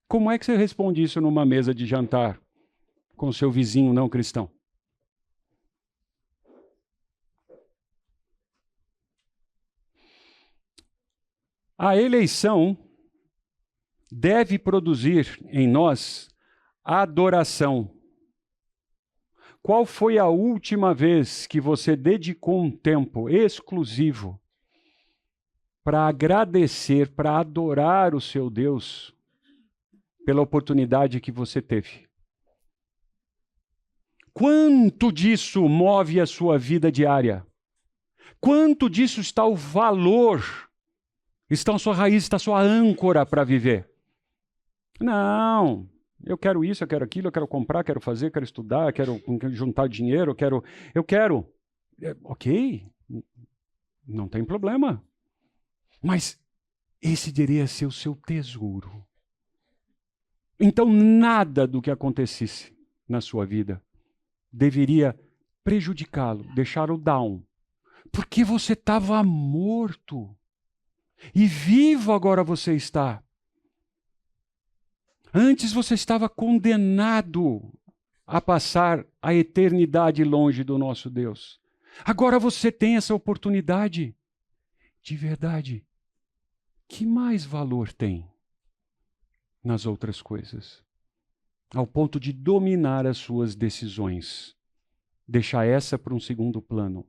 Como é que você responde isso numa mesa de jantar com seu vizinho não cristão? A eleição deve produzir em nós adoração. Qual foi a última vez que você dedicou um tempo exclusivo para agradecer, para adorar o seu Deus pela oportunidade que você teve? Quanto disso move a sua vida diária? Quanto disso está o valor? Está a sua raiz, está a sua âncora para viver? Não, eu quero isso, eu quero aquilo, eu quero comprar, quero fazer, quero estudar, quero juntar dinheiro, eu quero. Ok, não tem problema. Mas esse deveria ser o seu tesouro. Então nada do que acontecesse na sua vida deveria prejudicá-lo, deixá-lo down. Porque você estava morto. E vivo agora você está. Antes você estava condenado a passar a eternidade longe do nosso Deus. Agora você tem essa oportunidade. De verdade, que mais valor tem nas outras coisas? Ao ponto de dominar as suas decisões. Deixar essa para um segundo plano.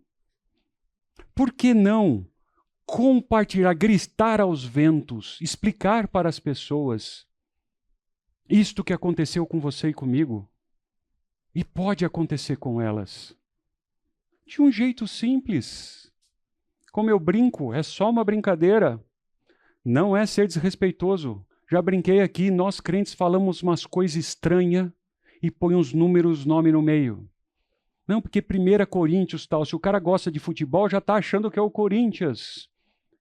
Por que não compartilhar, gritar aos ventos, explicar para as pessoas Isto que aconteceu com você e comigo, e pode acontecer com elas. De um jeito simples. Como eu brinco, é só uma brincadeira. Não é ser desrespeitoso. Já brinquei aqui, nós crentes falamos umas coisas estranhas e põe uns números, nome no meio. Não, porque 1 Coríntios tal, se o cara gosta de futebol, já está achando que é o Corinthians.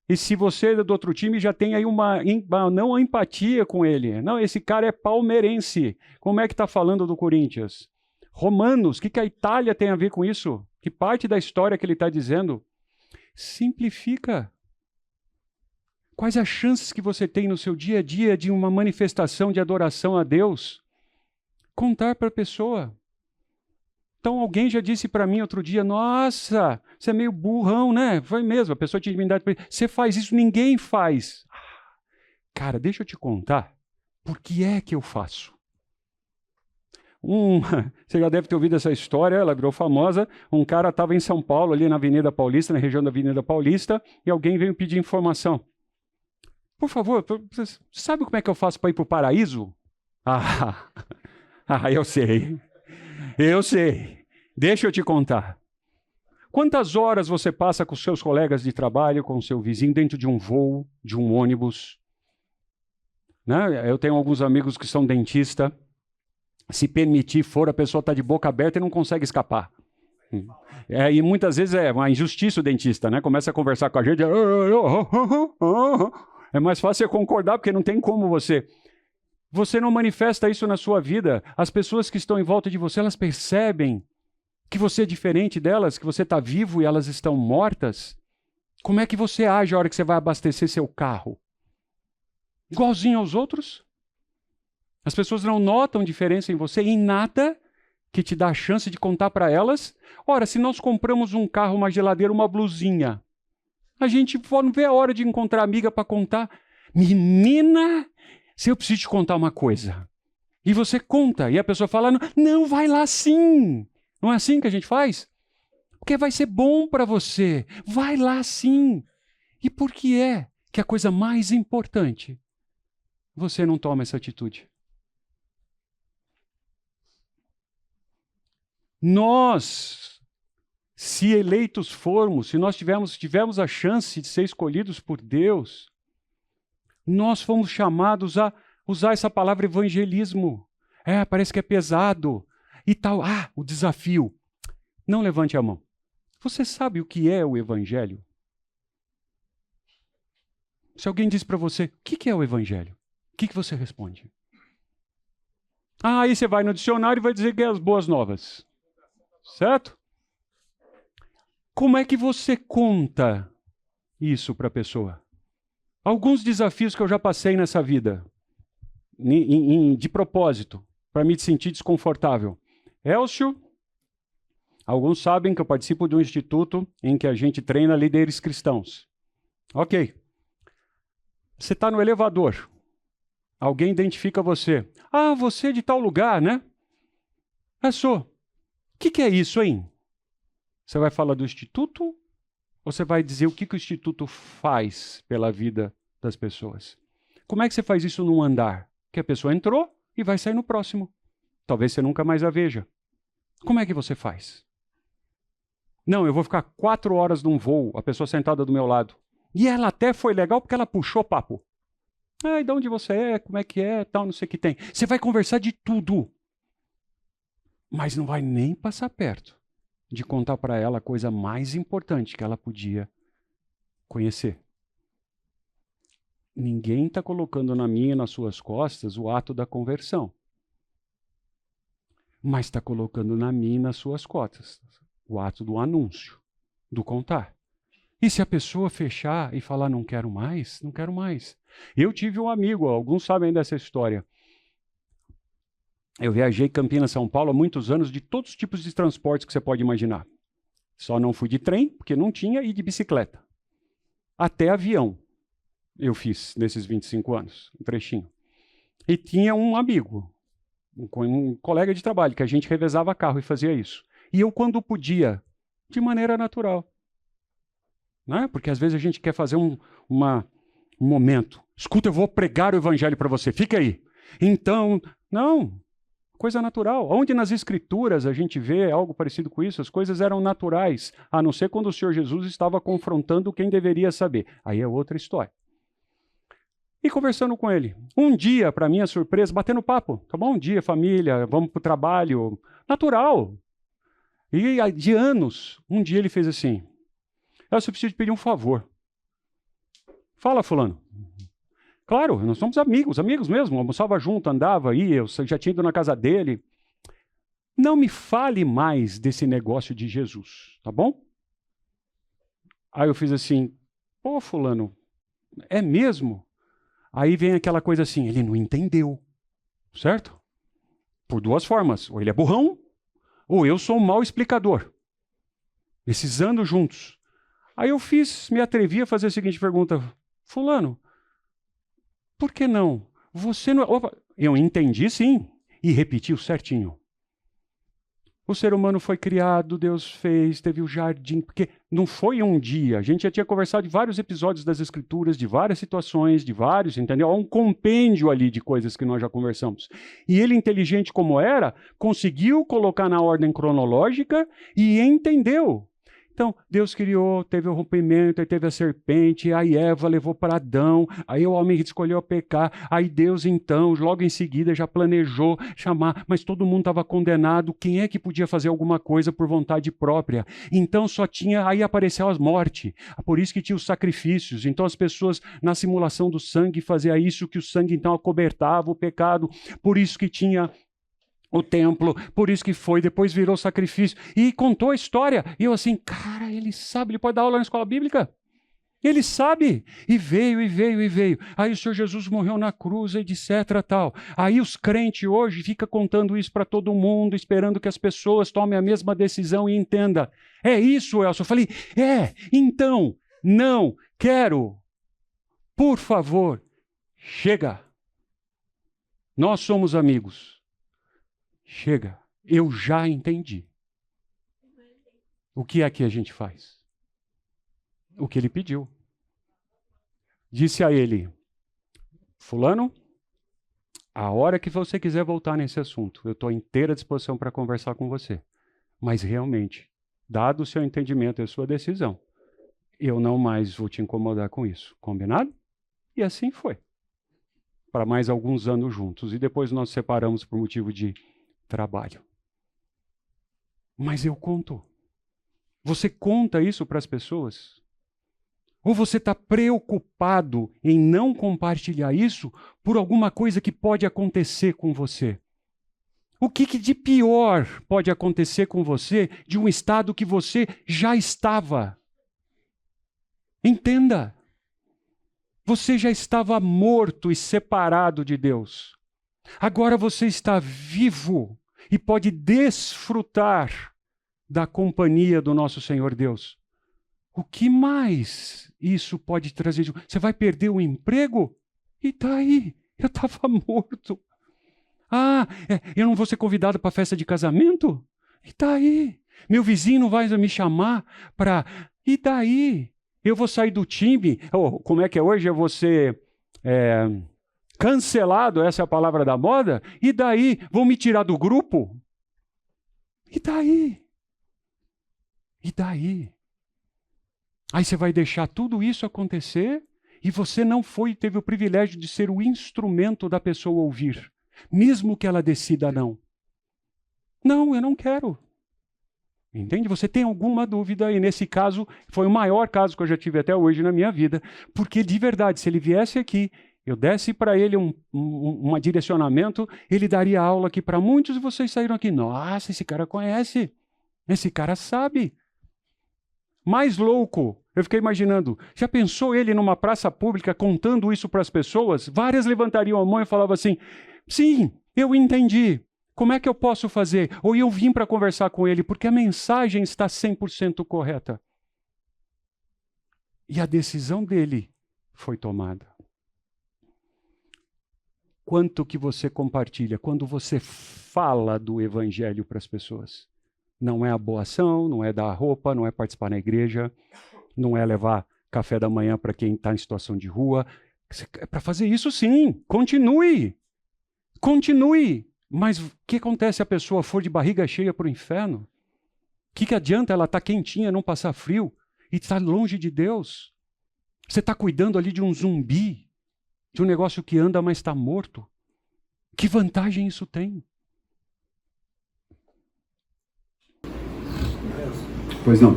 E se você é do outro time, já tem aí uma não empatia com ele. Não, esse cara é palmeirense. Como é que está falando do Corinthians? Romanos, o que a Itália tem a ver com isso? Que parte da história que ele está dizendo? Simplifica. Quais as chances que você tem no seu dia a dia de uma manifestação de adoração a Deus? Contar para a pessoa. Então alguém já disse para mim outro dia, nossa, você é meio burrão, né? Foi mesmo, a pessoa tinha intimidade para ele. Você faz isso, ninguém faz. Cara, deixa eu te contar, por que é que eu faço? Você já deve ter ouvido essa história, ela virou famosa. Um cara estava em São Paulo, ali na Avenida Paulista, na região da Avenida Paulista, e alguém veio pedir informação. Por favor, você sabe como é que eu faço para ir para o paraíso? Eu sei. Eu sei. Deixa eu te contar. Quantas horas você passa com seus colegas de trabalho, com o seu vizinho, dentro de um voo, de um ônibus? Né? Eu tenho alguns amigos que são dentistas. Se permitir for, a pessoa está de boca aberta e não consegue escapar. E muitas vezes é uma injustiça o dentista, né? Começa a conversar com a gente. É mais fácil você concordar, porque não tem como você não manifesta isso na sua vida. As pessoas que estão em volta de você, elas percebem que você é diferente delas, que você está vivo e elas estão mortas. Como é que você age a hora que você vai abastecer seu carro? Igualzinho aos outros? As pessoas não notam diferença em você em nada que te dá a chance de contar para elas. Ora, se nós compramos um carro, uma geladeira, uma blusinha, a gente não vê a hora de encontrar amiga para contar. Menina, se eu preciso te contar uma coisa. E você conta, e a pessoa fala, não, vai lá sim. Não é assim que a gente faz? Porque vai ser bom para você. Vai lá sim. E por que é que a coisa mais importante, você não toma essa atitude? Nós, se eleitos formos, se nós tivermos a chance de ser escolhidos por Deus, nós fomos chamados a usar essa palavra evangelismo. Parece que é pesado e tal. O desafio. Não levante a mão. Você sabe o que é o evangelho? Se alguém diz para você, o que é o evangelho? O que você responde? Aí você vai no dicionário e vai dizer que é as boas novas. Certo? Como é que você conta isso para a pessoa? Alguns desafios que eu já passei nessa vida, de propósito, para me sentir desconfortável. Elcio, alguns sabem que eu participo de um instituto em que a gente treina líderes cristãos. Ok. Você está no elevador. Alguém identifica você. Você é de tal lugar, né? Sou. O que é isso, hein? Você vai falar do instituto ou você vai dizer o que o instituto faz pela vida das pessoas? Como é que você faz isso num andar? Que a pessoa entrou e vai sair no próximo. Talvez você nunca mais a veja. Como é que você faz? Não, eu vou ficar 4 horas num voo, a pessoa sentada do meu lado. E ela até foi legal porque ela puxou papo. E de onde você é, como é que é, tal, não sei o que tem. Você vai conversar de tudo. Mas não vai nem passar perto de contar para ela a coisa mais importante que ela podia conhecer. Ninguém está colocando na minha e nas suas costas o ato da conversão. Mas está colocando na minha e nas suas costas o ato do anúncio, do contar. E se a pessoa fechar e falar, não quero mais, não quero mais. Eu tive um amigo, alguns sabem dessa história. Eu viajei Campinas, São Paulo há muitos anos de todos os tipos de transportes que você pode imaginar. Só não fui de trem, porque não tinha, e de bicicleta. Até avião eu fiz nesses 25 anos, um trechinho. E tinha um amigo, um colega de trabalho, que a gente revezava carro e fazia isso. E eu, quando podia, de maneira natural. Não é? Porque às vezes a gente quer fazer um momento. Escuta, eu vou pregar o evangelho para você, fica aí. Então, Não. Coisa natural. Onde nas Escrituras a gente vê algo parecido com isso? As coisas eram naturais, a não ser quando o Senhor Jesus estava confrontando quem deveria saber. Aí é outra história. E conversando com ele. Um dia, para minha surpresa, batendo papo. Tá bom? Um dia, família, vamos para o trabalho. Natural. E de anos, um dia ele fez assim. Eu só preciso te pedir um favor. Fala, fulano. Claro, nós somos amigos mesmo. Almoçava junto, andava, ia, eu já tinha ido na casa dele. Não me fale mais desse negócio de Jesus, tá bom? Aí eu fiz assim, pô, fulano, é mesmo? Aí vem aquela coisa assim, ele não entendeu, certo? Por duas formas, ou ele é burrão, ou eu sou um mau explicador. Esses anos juntos. Aí eu me atrevi a fazer a seguinte pergunta, fulano, por que não? Você não... Opa, eu entendi sim, e repetiu certinho. O ser humano foi criado, Deus fez, teve o jardim, porque não foi um dia. A gente já tinha conversado de vários episódios das Escrituras, de várias situações, de vários, entendeu? Há um compêndio ali de coisas que nós já conversamos. E ele, inteligente como era, conseguiu colocar na ordem cronológica e entendeu. Então, Deus criou, teve o rompimento, aí teve a serpente, aí Eva levou para Adão, aí o homem escolheu pecar, aí Deus então, logo em seguida, já planejou chamar, mas todo mundo estava condenado, quem é que podia fazer alguma coisa por vontade própria? Então só tinha, aí apareceu a morte, por isso que tinha os sacrifícios, então as pessoas na simulação do sangue faziam isso, que o sangue então acobertava o pecado, por isso que tinha o templo, por isso que foi, depois virou sacrifício, e contou a história, e eu assim, cara, ele sabe, ele pode dar aula na escola bíblica, ele sabe, e veio, aí o Senhor Jesus morreu na cruz, etc, tal, aí os crentes hoje ficam contando isso para todo mundo, esperando que as pessoas tomem a mesma decisão e entendam, é isso, Elcio, eu falei, então, não quero, por favor, chega, nós somos amigos, chega, eu já entendi. O que é que a gente faz? O que ele pediu. Disse a ele, fulano, a hora que você quiser voltar nesse assunto, eu estou à inteira disposição para conversar com você. Mas realmente, dado o seu entendimento e a sua decisão, eu não mais vou te incomodar com isso. Combinado? E assim foi. Para mais alguns anos juntos. E depois nós nos separamos por motivo de trabalho. Mas eu conto. Você conta isso para as pessoas? Ou você está preocupado em não compartilhar isso por alguma coisa que pode acontecer com você? O que de pior pode acontecer com você de um estado que você já estava? Entenda. Você já estava morto e separado de Deus. Agora você está vivo e pode desfrutar da companhia do nosso Senhor Deus. O que mais isso pode trazer? Você vai perder o emprego? E daí? Eu estava morto. Eu não vou ser convidado para a festa de casamento? E daí? Meu vizinho não vai me chamar para... E daí? Eu vou sair do time? Como é que é hoje? Eu vou ser... cancelado, essa é a palavra da moda, e daí? Vão me tirar do grupo? E daí? E daí? Aí você vai deixar tudo isso acontecer e você não teve o privilégio de ser o instrumento da pessoa ouvir, mesmo que ela decida não. Não, eu não quero. Entende? Você tem alguma dúvida, e nesse caso, foi o maior caso que eu já tive até hoje na minha vida, porque de verdade, se ele viesse aqui, eu desse para ele um direcionamento, ele daria aula aqui para muitos e vocês saíram aqui. Nossa, esse cara conhece, esse cara sabe. Mais louco, eu fiquei imaginando, já pensou ele numa praça pública contando isso para as pessoas? Várias levantariam a mão e falavam assim, sim, eu entendi, como é que eu posso fazer? Ou eu vim para conversar com ele, porque a mensagem está 100% correta. E a decisão dele foi tomada. Quanto que você compartilha quando você fala do evangelho para as pessoas? Não é a boa ação, não é dar roupa, não é participar na igreja, não é levar café da manhã para quem está em situação de rua. É para fazer isso sim, continue. Continue. Mas o que acontece se a pessoa for de barriga cheia para o inferno? O que adianta ela estar quentinha, não passar frio e estar longe de Deus? Você está cuidando ali de um zumbi, de um negócio que anda, mas está morto. Que vantagem isso tem? Pois não.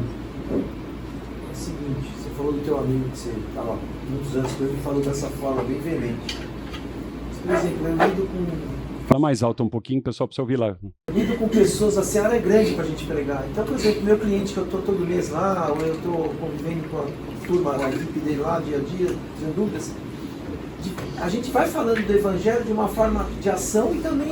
É o seguinte, você falou do teu amigo que você estava muitos anos com ele e falou dessa forma bem veemente. Por exemplo, eu lido com... Fala mais alto um pouquinho, pessoal, para você ouvir lá. Lido com pessoas, a seara é grande para a gente pregar. Então, por exemplo, meu cliente que eu estou todo mês lá, ou eu estou convivendo com a turma, a equipe dele lá, dia a dia, sem dúvidas, a gente vai falando do evangelho de uma forma de ação e também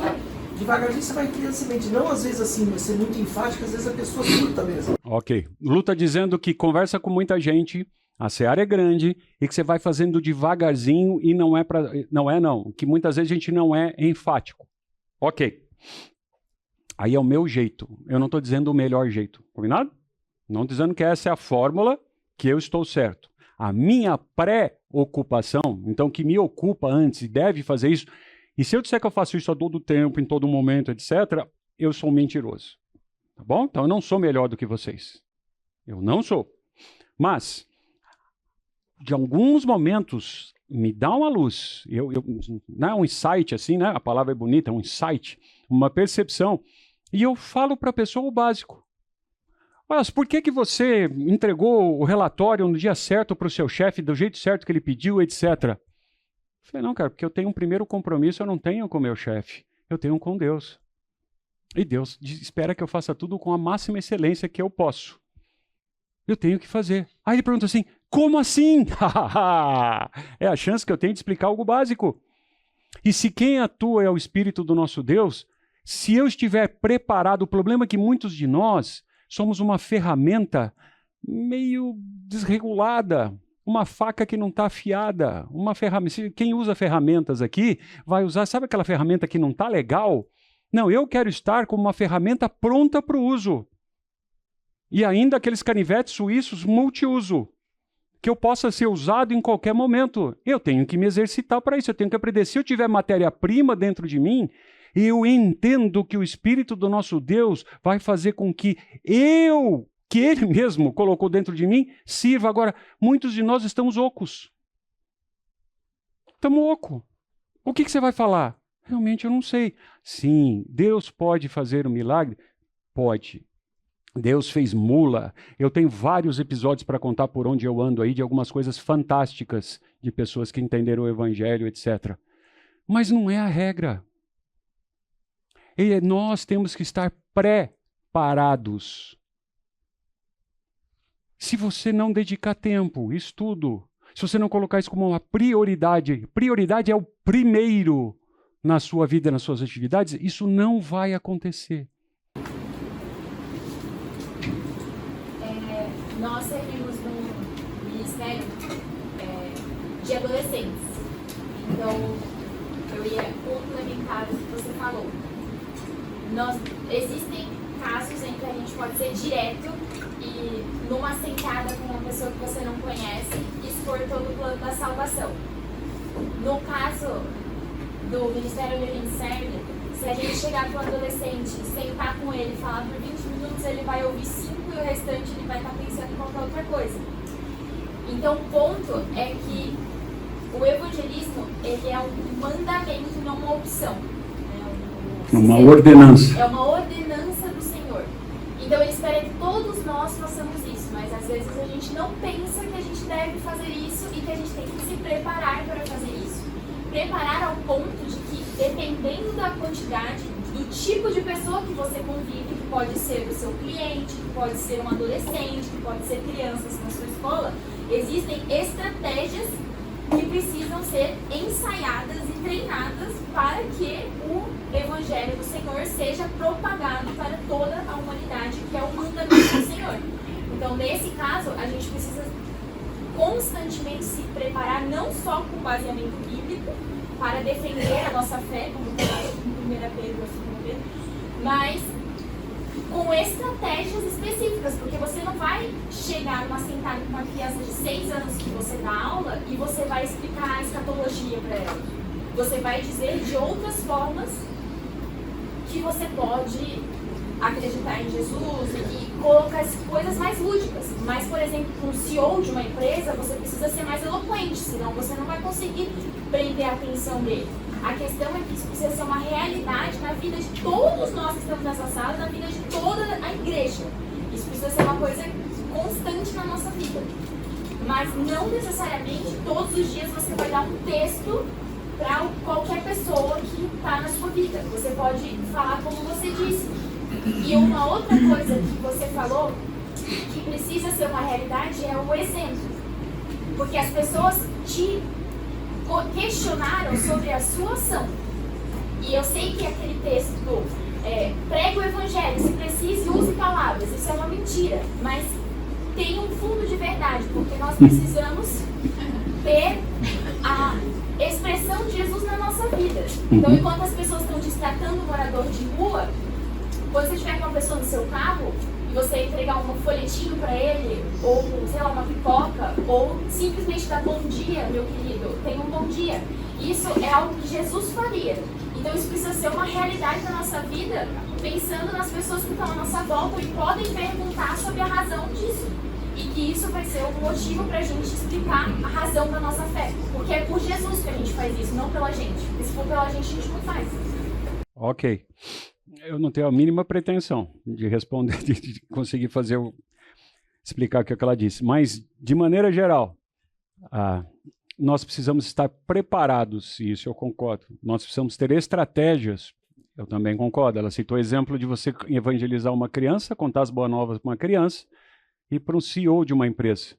devagarzinho você vai criando semente. Não às vezes assim, ser muito enfático, às vezes a pessoa surta mesmo. Ok. Lu tá dizendo que conversa com muita gente, a seara é grande e que você vai fazendo devagarzinho e não. Que muitas vezes a gente não é enfático. Ok. Aí é o meu jeito. Eu não estou dizendo o melhor jeito. Combinado? Não dizendo que essa é a fórmula que eu estou certo. A minha pré-ocupação, então que me ocupa antes e deve fazer isso, e se eu disser que eu faço isso a todo tempo, em todo momento, etc., eu sou um mentiroso. Tá bom? Então eu não sou melhor do que vocês. Eu não sou. Mas, de alguns momentos, me dá uma luz. Não é um insight assim, né? A palavra é bonita, um insight, uma percepção. E eu falo para a pessoa o básico. Mas por que você entregou o relatório no dia certo para o seu chefe, do jeito certo que ele pediu, etc.? Eu falei, não, cara, porque eu tenho um primeiro compromisso, eu não tenho com o meu chefe, eu tenho com Deus. E Deus espera que eu faça tudo com a máxima excelência que eu posso. Eu tenho que fazer. Aí ele pergunta assim, como assim? É a chance que eu tenho de explicar algo básico. E se quem atua é o Espírito do nosso Deus, se eu estiver preparado, o problema é que muitos de nós somos uma ferramenta meio desregulada, uma faca que não está afiada, uma ferramenta. Quem usa ferramentas aqui vai usar, sabe aquela ferramenta que não está legal? Não, eu quero estar como uma ferramenta pronta para o uso. E ainda aqueles canivetes suíços multiuso, que eu possa ser usado em qualquer momento. Eu tenho que me exercitar para isso, eu tenho que aprender. Se eu tiver matéria-prima dentro de mim, eu entendo que o Espírito do nosso Deus vai fazer com que que Ele mesmo colocou dentro de mim, sirva. Agora, muitos de nós estamos ocos. Estamos ocos. O que você vai falar? Realmente eu não sei. Sim, Deus pode fazer um milagre? Pode. Deus fez mula. Eu tenho vários episódios para contar por onde eu ando aí, de algumas coisas fantásticas de pessoas que entenderam o Evangelho, etc. Mas não é a regra. E nós temos que estar preparados. Se você não dedicar tempo, estudo, se você não colocar isso como uma prioridade é o primeiro na sua vida, nas suas atividades, isso não vai acontecer. Nós servimos num ministério de adolescentes. Então, eu ia complementar o que você falou. Existem casos em que a gente pode ser direto e, numa sentada com uma pessoa que você não conhece, expor todo o plano da salvação. No caso do ministério onde a gente serve, se a gente chegar com o adolescente, sentar com ele, falar por 20 minutos, ele vai ouvir 5 e o restante ele vai estar pensando em qualquer outra coisa. Então, o ponto é que o evangelismo, ele é um mandamento, não uma opção. Uma ordenança. É uma ordenança do Senhor. Então ele espera que todos nós façamos isso, mas às vezes a gente não pensa que a gente deve fazer isso e que a gente tem que se preparar para fazer isso. Preparar ao ponto de que, dependendo da quantidade, do tipo de pessoa que você convive, que pode ser o seu cliente, que pode ser um adolescente, que pode ser crianças na sua escola, existem estratégias que precisam ser ensaiadas e treinadas para que o Evangelho do Senhor seja propagado para toda a humanidade, que é o mandamento do Senhor. Então, nesse caso, a gente precisa constantemente se preparar, não só com baseamento bíblico, para defender a nossa fé, como está em 1 Pedro, 2 Pedro, mas com estratégias específicas, porque você não vai chegar numa sentada com uma criança de 6 anos que você dá aula e você vai explicar a escatologia para ela. Você vai dizer de outras formas que você pode acreditar em Jesus e colocar as coisas mais lúdicas. Mas, por exemplo, para um CEO de uma empresa, você precisa ser mais eloquente, senão você não vai conseguir prender a atenção dele. A questão é que isso precisa ser uma realidade na vida de todos nós que estamos nessa sala, na vida de toda a igreja. Isso precisa ser uma coisa constante na nossa vida. Mas não necessariamente todos os dias você vai dar um texto para qualquer pessoa que está na sua vida. Você pode falar como você disse. E uma outra coisa que você falou, que precisa ser uma realidade, é o exemplo. Porque as pessoas te questionaram sobre a sua ação. E eu sei que aquele texto do prega o evangelho, se precisa, use palavras. Isso é uma mentira, mas tem um fundo de verdade, porque nós precisamos ter a expressão de Jesus na nossa vida. Então, enquanto as pessoas estão tratando o morador de rua, quando você estiver com uma pessoa no seu carro e você entregar um folhetinho para ele, ou, sei lá, uma pipoca, ou simplesmente dar bom dia, meu querido, tenha um bom dia. Isso é algo que Jesus faria. Então isso precisa ser uma realidade da nossa vida, pensando nas pessoas que estão à nossa volta e podem perguntar sobre a razão disso. E que isso vai ser um motivo para a gente explicar a razão da nossa fé. Porque é por Jesus que a gente faz isso, não pela gente. Porque se for pela gente, a gente não faz. Ok. Eu não tenho a mínima pretensão de responder, de conseguir explicar o que ela disse. Mas, de maneira geral, nós precisamos estar preparados, e isso eu concordo. Nós precisamos ter estratégias, eu também concordo. Ela citou o exemplo de você evangelizar uma criança, contar as boas novas para uma criança, e para um CEO de uma empresa.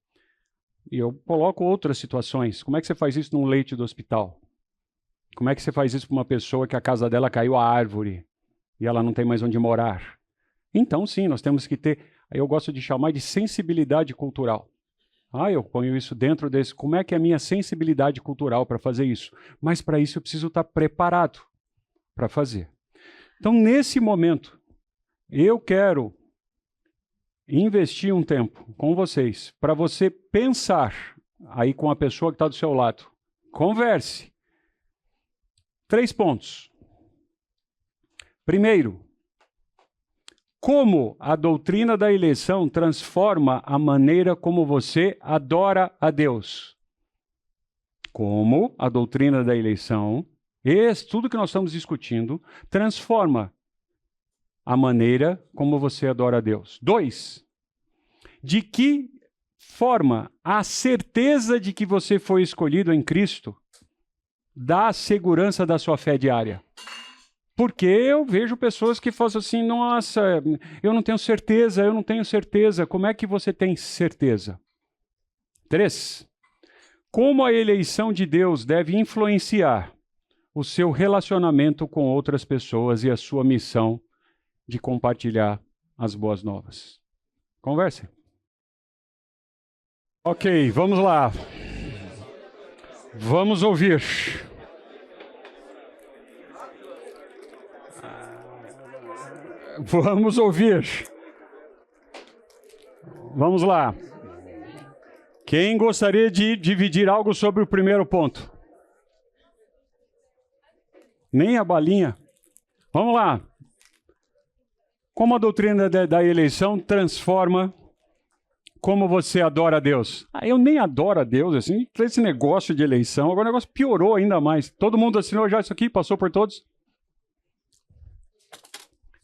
E eu coloco outras situações. Como é que você faz isso num leito do hospital? Como é que você faz isso para uma pessoa que a casa dela caiu a árvore e ela não tem mais onde morar? Então, sim, nós temos que ter, eu gosto de chamar de sensibilidade cultural. Eu ponho isso dentro desse, como é que é a minha sensibilidade cultural para fazer isso? Mas para isso eu preciso estar preparado para fazer. Então, nesse momento, eu quero investir um tempo com vocês para você pensar aí com a pessoa que está do seu lado. Converse. 3 pontos. Primeiro, como a doutrina da eleição transforma a maneira como você adora a Deus? Como a doutrina da eleição, tudo que nós estamos discutindo, transforma a maneira como você adora a Deus. 2, de que forma a certeza de que você foi escolhido em Cristo dá a segurança da sua fé diária? Porque eu vejo pessoas que falam assim, nossa, eu não tenho certeza. Como é que você tem certeza? 3, como a eleição de Deus deve influenciar o seu relacionamento com outras pessoas e a sua missão de compartilhar as boas novas. Converse. Ok, vamos lá. Vamos ouvir. Vamos ouvir. Vamos lá. Quem gostaria de dividir algo sobre o primeiro ponto? Nem a balinha. Vamos lá. Como a doutrina da eleição transforma como você adora a Deus? Eu nem adoro a Deus, assim, esse negócio de eleição, agora o negócio piorou ainda mais. Todo mundo assinou já isso aqui? Passou por todos?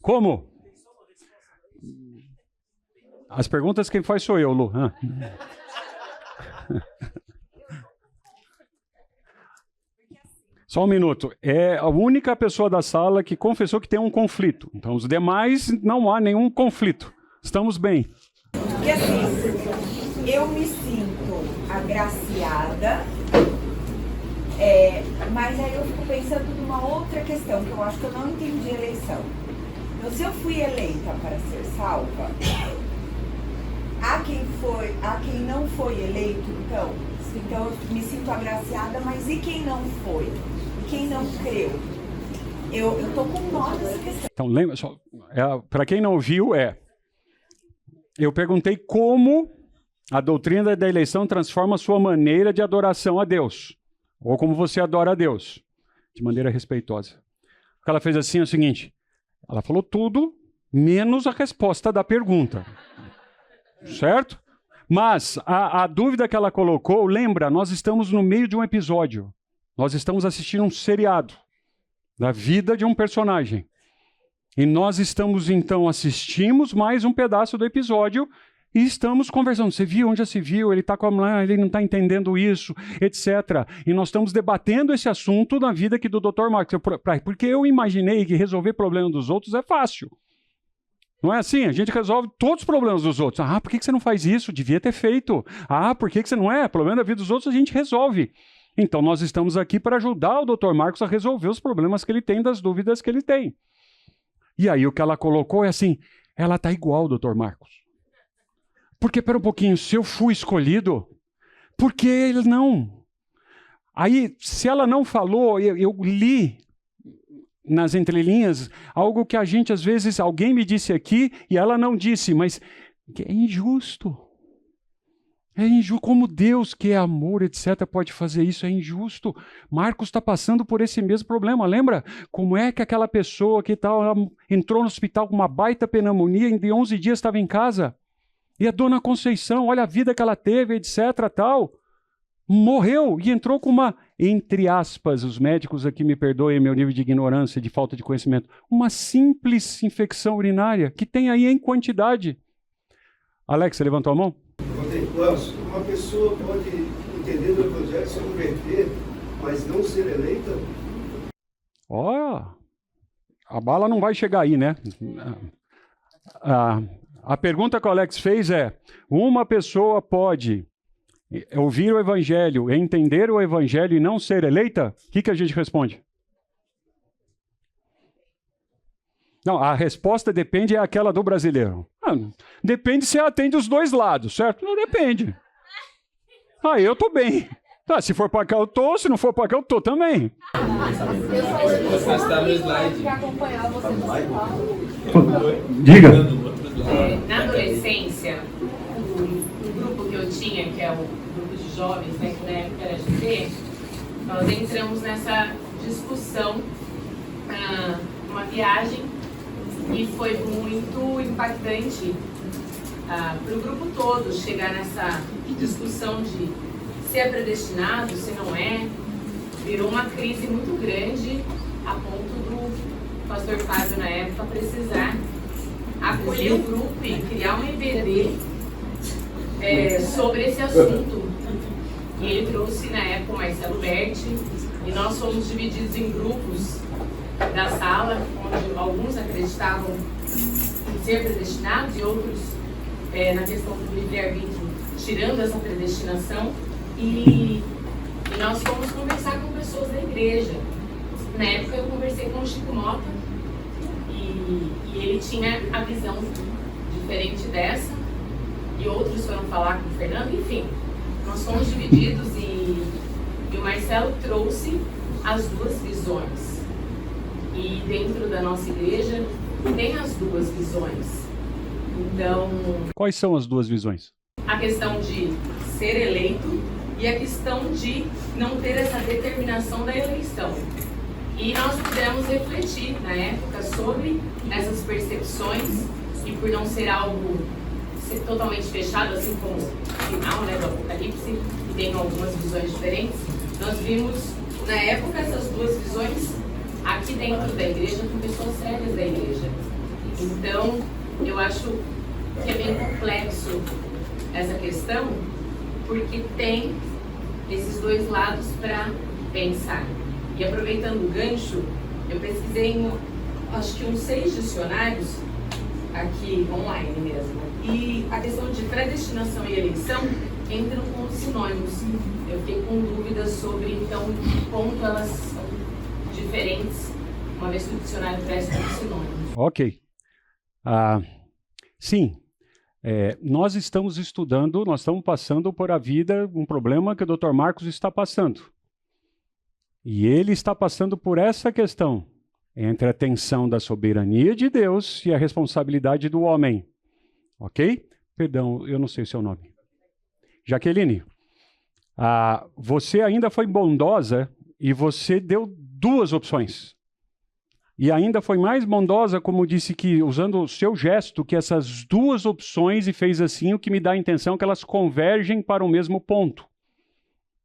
Como? As perguntas quem faz sou eu, Lu. Só um minuto. É a única pessoa da sala que confessou que tem um conflito. Então, os demais, não há nenhum conflito. Estamos bem. E assim, eu me sinto agraciada, mas aí eu fico pensando numa outra questão, que eu acho que eu não entendi a eleição. Então, se eu fui eleita para ser salva, há quem não foi eleito, então eu me sinto agraciada, mas e quem não foi? E quem não creu? Eu estou com nó nessa questão. Então, lembra só, para quem não ouviu, eu perguntei como a doutrina da eleição transforma a sua maneira de adoração a Deus, ou como você adora a Deus. de maneira respeitosa. O que ela fez assim é o seguinte, ela falou tudo, menos a resposta da pergunta. Certo? Mas a dúvida que ela colocou, lembra, nós estamos no meio de um episódio. Nós estamos assistindo um seriado da vida de um personagem. E nós estamos, então, assistimos mais um pedaço do episódio e estamos conversando. Você viu? Onde já se viu? Ele não está entendendo isso, etc. E nós estamos debatendo esse assunto na vida aqui do Dr. Marcos. Porque eu imaginei que resolver problema dos outros é fácil. Não é assim? A gente resolve todos os problemas dos outros. Ah, por que você não faz isso? Devia ter feito. Ah, por que você não é? Problema da vida dos outros a gente resolve. Então, nós estamos aqui para ajudar o Dr. Marcos a resolver os problemas que ele tem, das dúvidas que ele tem. E aí, o que ela colocou é assim, ela está igual, Dr. Marcos. Porque, pera um pouquinho, se eu fui escolhido, por que ele não? Aí, se ela não falou, eu li nas entrelinhas algo que a gente, às vezes, alguém me disse aqui e ela não disse, mas é injusto. É injusto. Como Deus, que é amor, etc., pode fazer isso? É injusto. Marcos está passando por esse mesmo problema. Lembra? Como é que aquela pessoa que entrou no hospital com uma baita pneumonia e em 11 dias estava em casa? E a dona Conceição, olha a vida que ela teve, etc., tal. Morreu e entrou com uma, entre aspas, os médicos aqui me perdoem meu nível de ignorância, de falta de conhecimento, uma simples infecção urinária que tem aí em quantidade. Alex, você levantou a mão? Contemplamos, uma pessoa pode entender do Evangelho, se converter, mas não ser eleita? A bala não vai chegar aí, né? A pergunta que o Alex fez é, uma pessoa pode ouvir o Evangelho, entender o Evangelho e não ser eleita? O que a gente responde? Não, a resposta depende é aquela do brasileiro. Depende se atende os dois lados, certo? Não depende. Eu tô bem. Se for para cá eu tô, se não for para cá eu tô também. Você está no slide. Diga. Na adolescência, o grupo que eu tinha, que é o grupo de jovens, né, que na época era GT, nós entramos nessa discussão, uma viagem, e foi muito impactante para o grupo todo chegar nessa discussão de se é predestinado, se não é. Virou uma crise muito grande a ponto do pastor Fábio, na época, precisar acolher o grupo e criar um EBD sobre esse assunto. E ele trouxe, na época, o Marcelo Berti, e nós fomos divididos em grupos da sala, onde alguns acreditavam em ser predestinados e outros na questão do livre-arbítrio, tirando essa predestinação. E nós fomos conversar com pessoas da igreja. Na época eu conversei com o Chico Mota e ele tinha a visão diferente dessa, e outros foram falar com o Fernando, enfim. Nós fomos divididos e o Marcelo trouxe as duas visões. E dentro da nossa igreja tem as duas visões. Então... Quais são as duas visões? A questão de ser eleito e a questão de não ter essa determinação da eleição. E nós pudemos refletir, na época, sobre essas percepções, e por não ser algo totalmente fechado, assim como o final, né, do Apocalipse, e tem algumas visões diferentes, nós vimos, na época, essas duas visões aqui dentro da igreja, com pessoas sérias da igreja. Então, eu acho que é bem complexo essa questão, porque tem esses dois lados para pensar. E aproveitando o gancho, eu pesquisei em, acho que uns 6 dicionários, aqui online mesmo, e a questão de predestinação e eleição entram como sinônimos. Eu fiquei com dúvidas sobre, então, que ponto elas são diferentes, uma vez que o dicionário traz como sinônimos. Ok. Sim. Nós estamos estudando, nós estamos passando por a vida um problema que o Dr. Marcos está passando. E ele está passando por essa questão, entre a tensão da soberania de Deus e a responsabilidade do homem. Ok? Perdão, eu não sei o seu nome. Jaqueline, você ainda foi bondosa E você deu 2 opções. E ainda foi mais bondosa, como disse que, usando o seu gesto, que essas 2 opções, e fez assim, o que me dá a intenção que elas convergem para o mesmo ponto.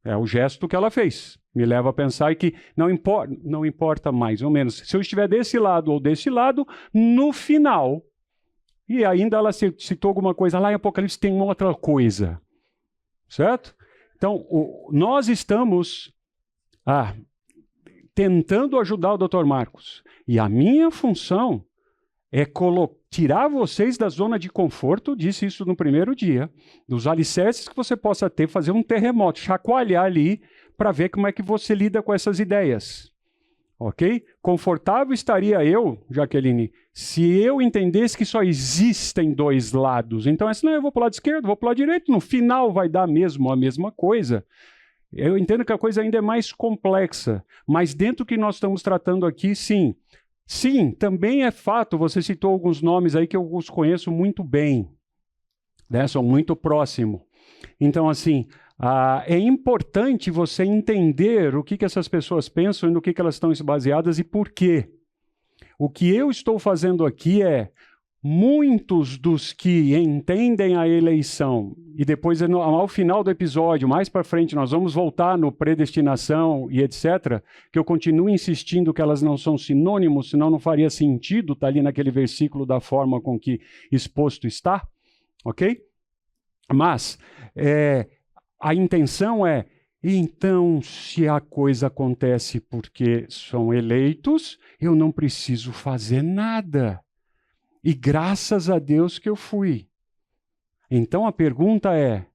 É o gesto que ela fez. Me leva a pensar que não importa mais ou menos. Se eu estiver desse lado ou desse lado, no final, e ainda ela citou alguma coisa lá em Apocalipse, tem outra coisa. Certo? Então, nós estamos tentando ajudar o Dr. Marcos. E a minha função é tirar vocês da zona de conforto, disse isso no primeiro dia, dos alicerces que você possa ter, fazer um terremoto, chacoalhar ali, para ver como é que você lida com essas ideias. Ok? Confortável estaria eu, Jaqueline, se eu entendesse que só existem 2 lados. Então, assim, não, eu vou para o lado esquerdo, vou para o lado direito, no final vai dar mesmo a mesma coisa. Eu entendo que a coisa ainda é mais complexa, mas dentro do que nós estamos tratando aqui, sim. Sim, também é fato, você citou alguns nomes aí que eu os conheço muito bem, né? Sou muito próximo. Então, assim, é importante você entender o que essas pessoas pensam e no que elas estão baseadas e por quê. O que eu estou fazendo aqui é, muitos dos que entendem a eleição, e depois ao final do episódio, mais para frente, nós vamos voltar no predestinação e etc., que eu continuo insistindo que elas não são sinônimos, senão não faria sentido estar ali naquele versículo da forma com que exposto está, ok? Mas a intenção é, então, se a coisa acontece porque são eleitos, eu não preciso fazer nada. E graças a Deus que eu fui. Então a pergunta é,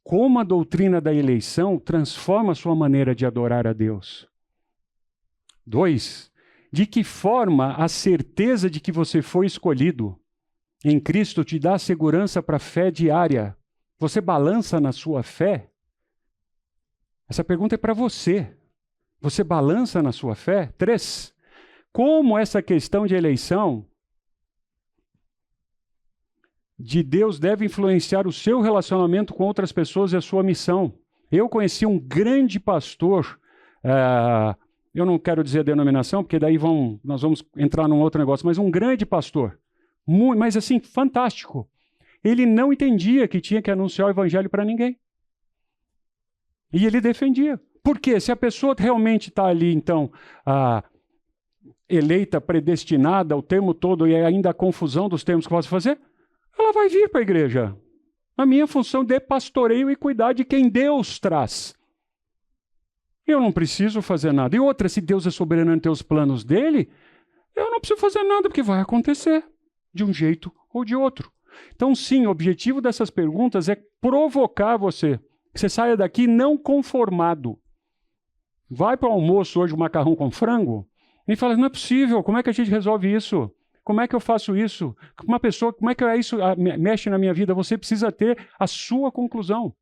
como a doutrina da eleição transforma a sua maneira de adorar a Deus? 2, de que forma a certeza de que você foi escolhido em Cristo te dá segurança para a fé diária? Você balança na sua fé? Essa pergunta é para você. Você balança na sua fé? 3, como essa questão de eleição de Deus deve influenciar o seu relacionamento com outras pessoas e a sua missão. Eu conheci um grande pastor, eu não quero dizer a denominação, porque daí nós vamos entrar num outro negócio, mas um grande pastor, mas assim, fantástico. Ele não entendia que tinha que anunciar o evangelho para ninguém. E ele defendia. Por quê? Se a pessoa realmente está ali, então, eleita, predestinada, o termo todo, e ainda a confusão dos termos que posso fazer, ela vai vir para a igreja. A minha função é pastoreio e cuidar de quem Deus traz. Eu não preciso fazer nada. E outra, se Deus é soberano em ter os planos dele, eu não preciso fazer nada, porque vai acontecer de um jeito ou de outro. Então, sim, o objetivo dessas perguntas é provocar você. Que você saia daqui não conformado. Vai para o almoço hoje, o macarrão com frango, e fala, não é possível, como é que a gente resolve isso? Como é que eu faço isso? Uma pessoa, como é que isso mexe na minha vida? Você precisa ter a sua conclusão.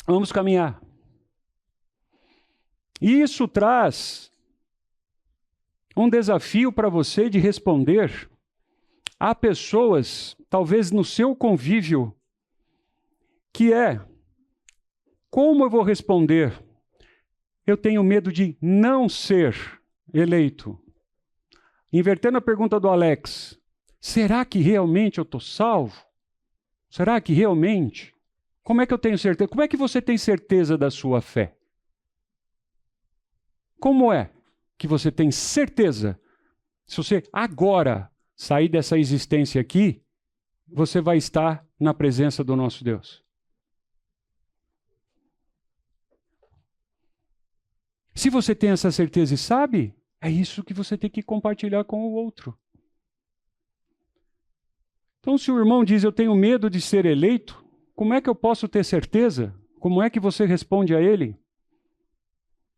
Vamos caminhar. Isso traz um desafio para você de responder a pessoas, talvez no seu convívio, que é, como eu vou responder? Eu tenho medo de não ser eleito. Invertendo a pergunta do Alex, será que realmente eu estou salvo? Será que realmente? Como é que eu tenho certeza? Como é que você tem certeza da sua fé? Como é que você tem certeza? Se você agora sair dessa existência aqui, você vai estar na presença do nosso Deus. Se você tem essa certeza e sabe, é isso que você tem que compartilhar com o outro. Então, se o irmão diz, eu tenho medo de ser eleito, como é que eu posso ter certeza? Como é que você responde a ele?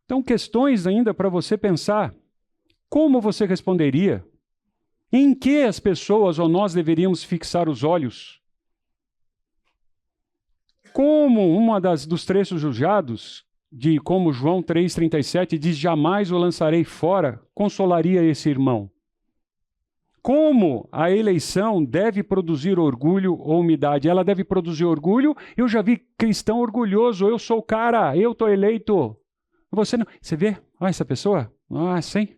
Então, questões ainda para você pensar. Como você responderia? Em que as pessoas ou nós deveríamos fixar os olhos? Como dos trechos usados, como João 3,37 diz, jamais o lançarei fora, consolaria esse irmão. Como a eleição deve produzir orgulho ou umidade? Ela deve produzir orgulho. Eu já vi cristão orgulhoso, eu sou o cara, eu estou eleito. Você não. Você vê? Olha essa pessoa? Sim.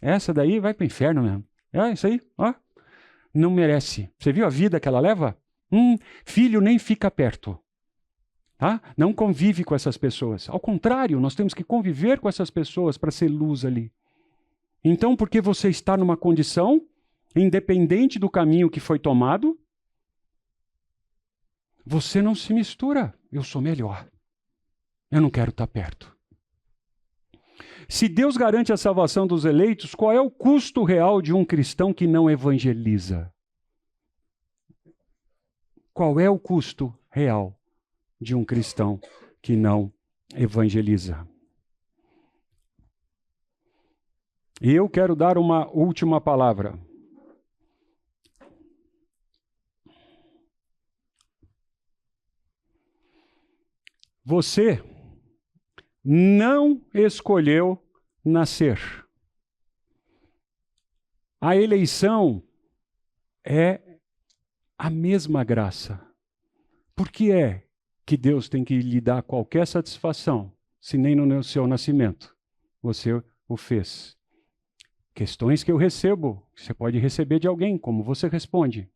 Essa daí vai para o inferno mesmo. Isso aí, ó. Não merece. Você viu a vida que ela leva? Filho nem fica perto. Tá? Não convive com essas pessoas. Ao contrário, nós temos que conviver com essas pessoas para ser luz ali. Então, porque você está numa condição, independente do caminho que foi tomado, você não se mistura. Eu sou melhor. Eu não quero estar perto. Se Deus garante a salvação dos eleitos, qual é o custo real de um cristão que não evangeliza? Qual é o custo real de um cristão que não evangeliza? E eu quero dar uma última palavra. Você não escolheu nascer. A eleição é a mesma graça. Por que é que Deus tem que lhe dar qualquer satisfação, se nem no seu nascimento você o fez? Questões que eu recebo, você pode receber de alguém, como você responde.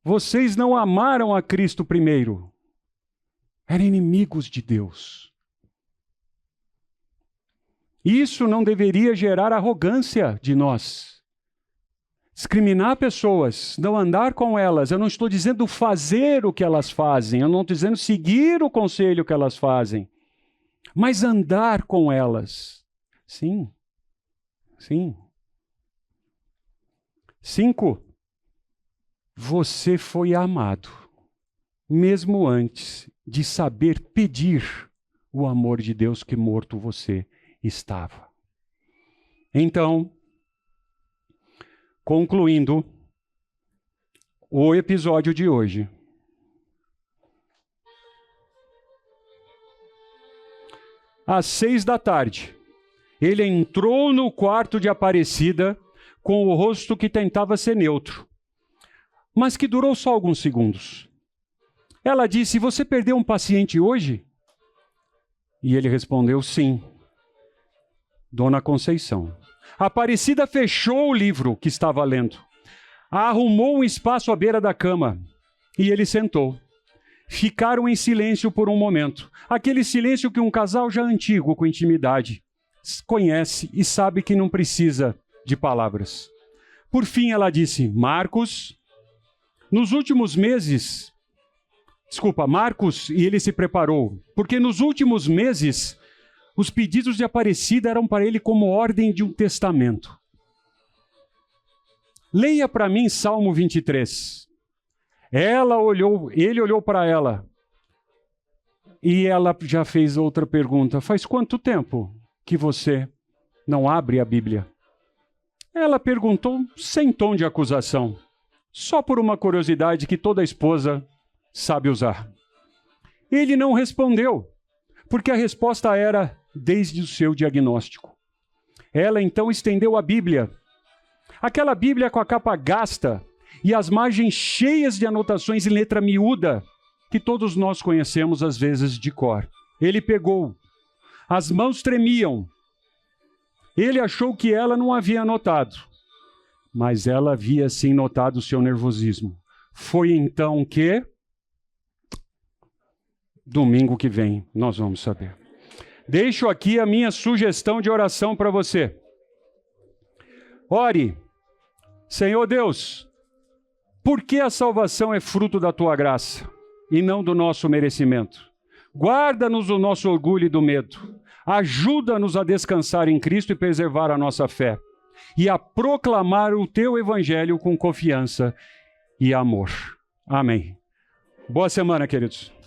Vocês não amaram a Cristo primeiro. Eram inimigos de Deus. Isso não deveria gerar arrogância de nós. Discriminar pessoas, não andar com elas. Eu não estou dizendo fazer o que elas fazem, eu não estou dizendo seguir o conselho que elas fazem, mas andar com elas. Sim. Sim. 5. Você foi amado, mesmo antes de saber pedir o amor de Deus que morto você estava. Então, concluindo o episódio de hoje. Às 6 da tarde, ele entrou no quarto de Aparecida com o rosto que tentava ser neutro, mas que durou só alguns segundos. Ela disse: "Você perdeu um paciente hoje?" E ele respondeu: "Sim, Dona Conceição." Aparecida fechou o livro que estava lendo, arrumou um espaço à beira da cama e ele sentou. Ficaram em silêncio por um momento, aquele silêncio que um casal já antigo com intimidade conhece e sabe que não precisa de palavras. Por fim ela disse: Marcos, nos últimos meses... Desculpa, Marcos, e ele se preparou, porque nos últimos meses os pedidos de Aparecida eram para ele como ordem de um testamento. Leia para mim Salmo 23. Ele olhou para ela e ela já fez outra pergunta. Faz quanto tempo que você não abre a Bíblia? Ela perguntou sem tom de acusação, só por uma curiosidade que toda esposa sabe usar. Ele não respondeu, porque a resposta era desde o seu diagnóstico. Ela então estendeu a Bíblia, aquela Bíblia com a capa gasta e as margens cheias de anotações em letra miúda, que todos nós conhecemos às vezes de cor. Ele pegou, as mãos tremiam. Ele achou que ela não havia notado, mas ela havia sim notado o seu nervosismo. Foi então que... Domingo que vem nós vamos saber. Deixo aqui a minha sugestão de oração para você. Ore: Senhor Deus, por que a salvação é fruto da tua graça e não do nosso merecimento? Guarda-nos do nosso orgulho e do medo. Ajuda-nos a descansar em Cristo e preservar a nossa fé, e a proclamar o teu evangelho com confiança e amor. Amém. Boa semana, queridos.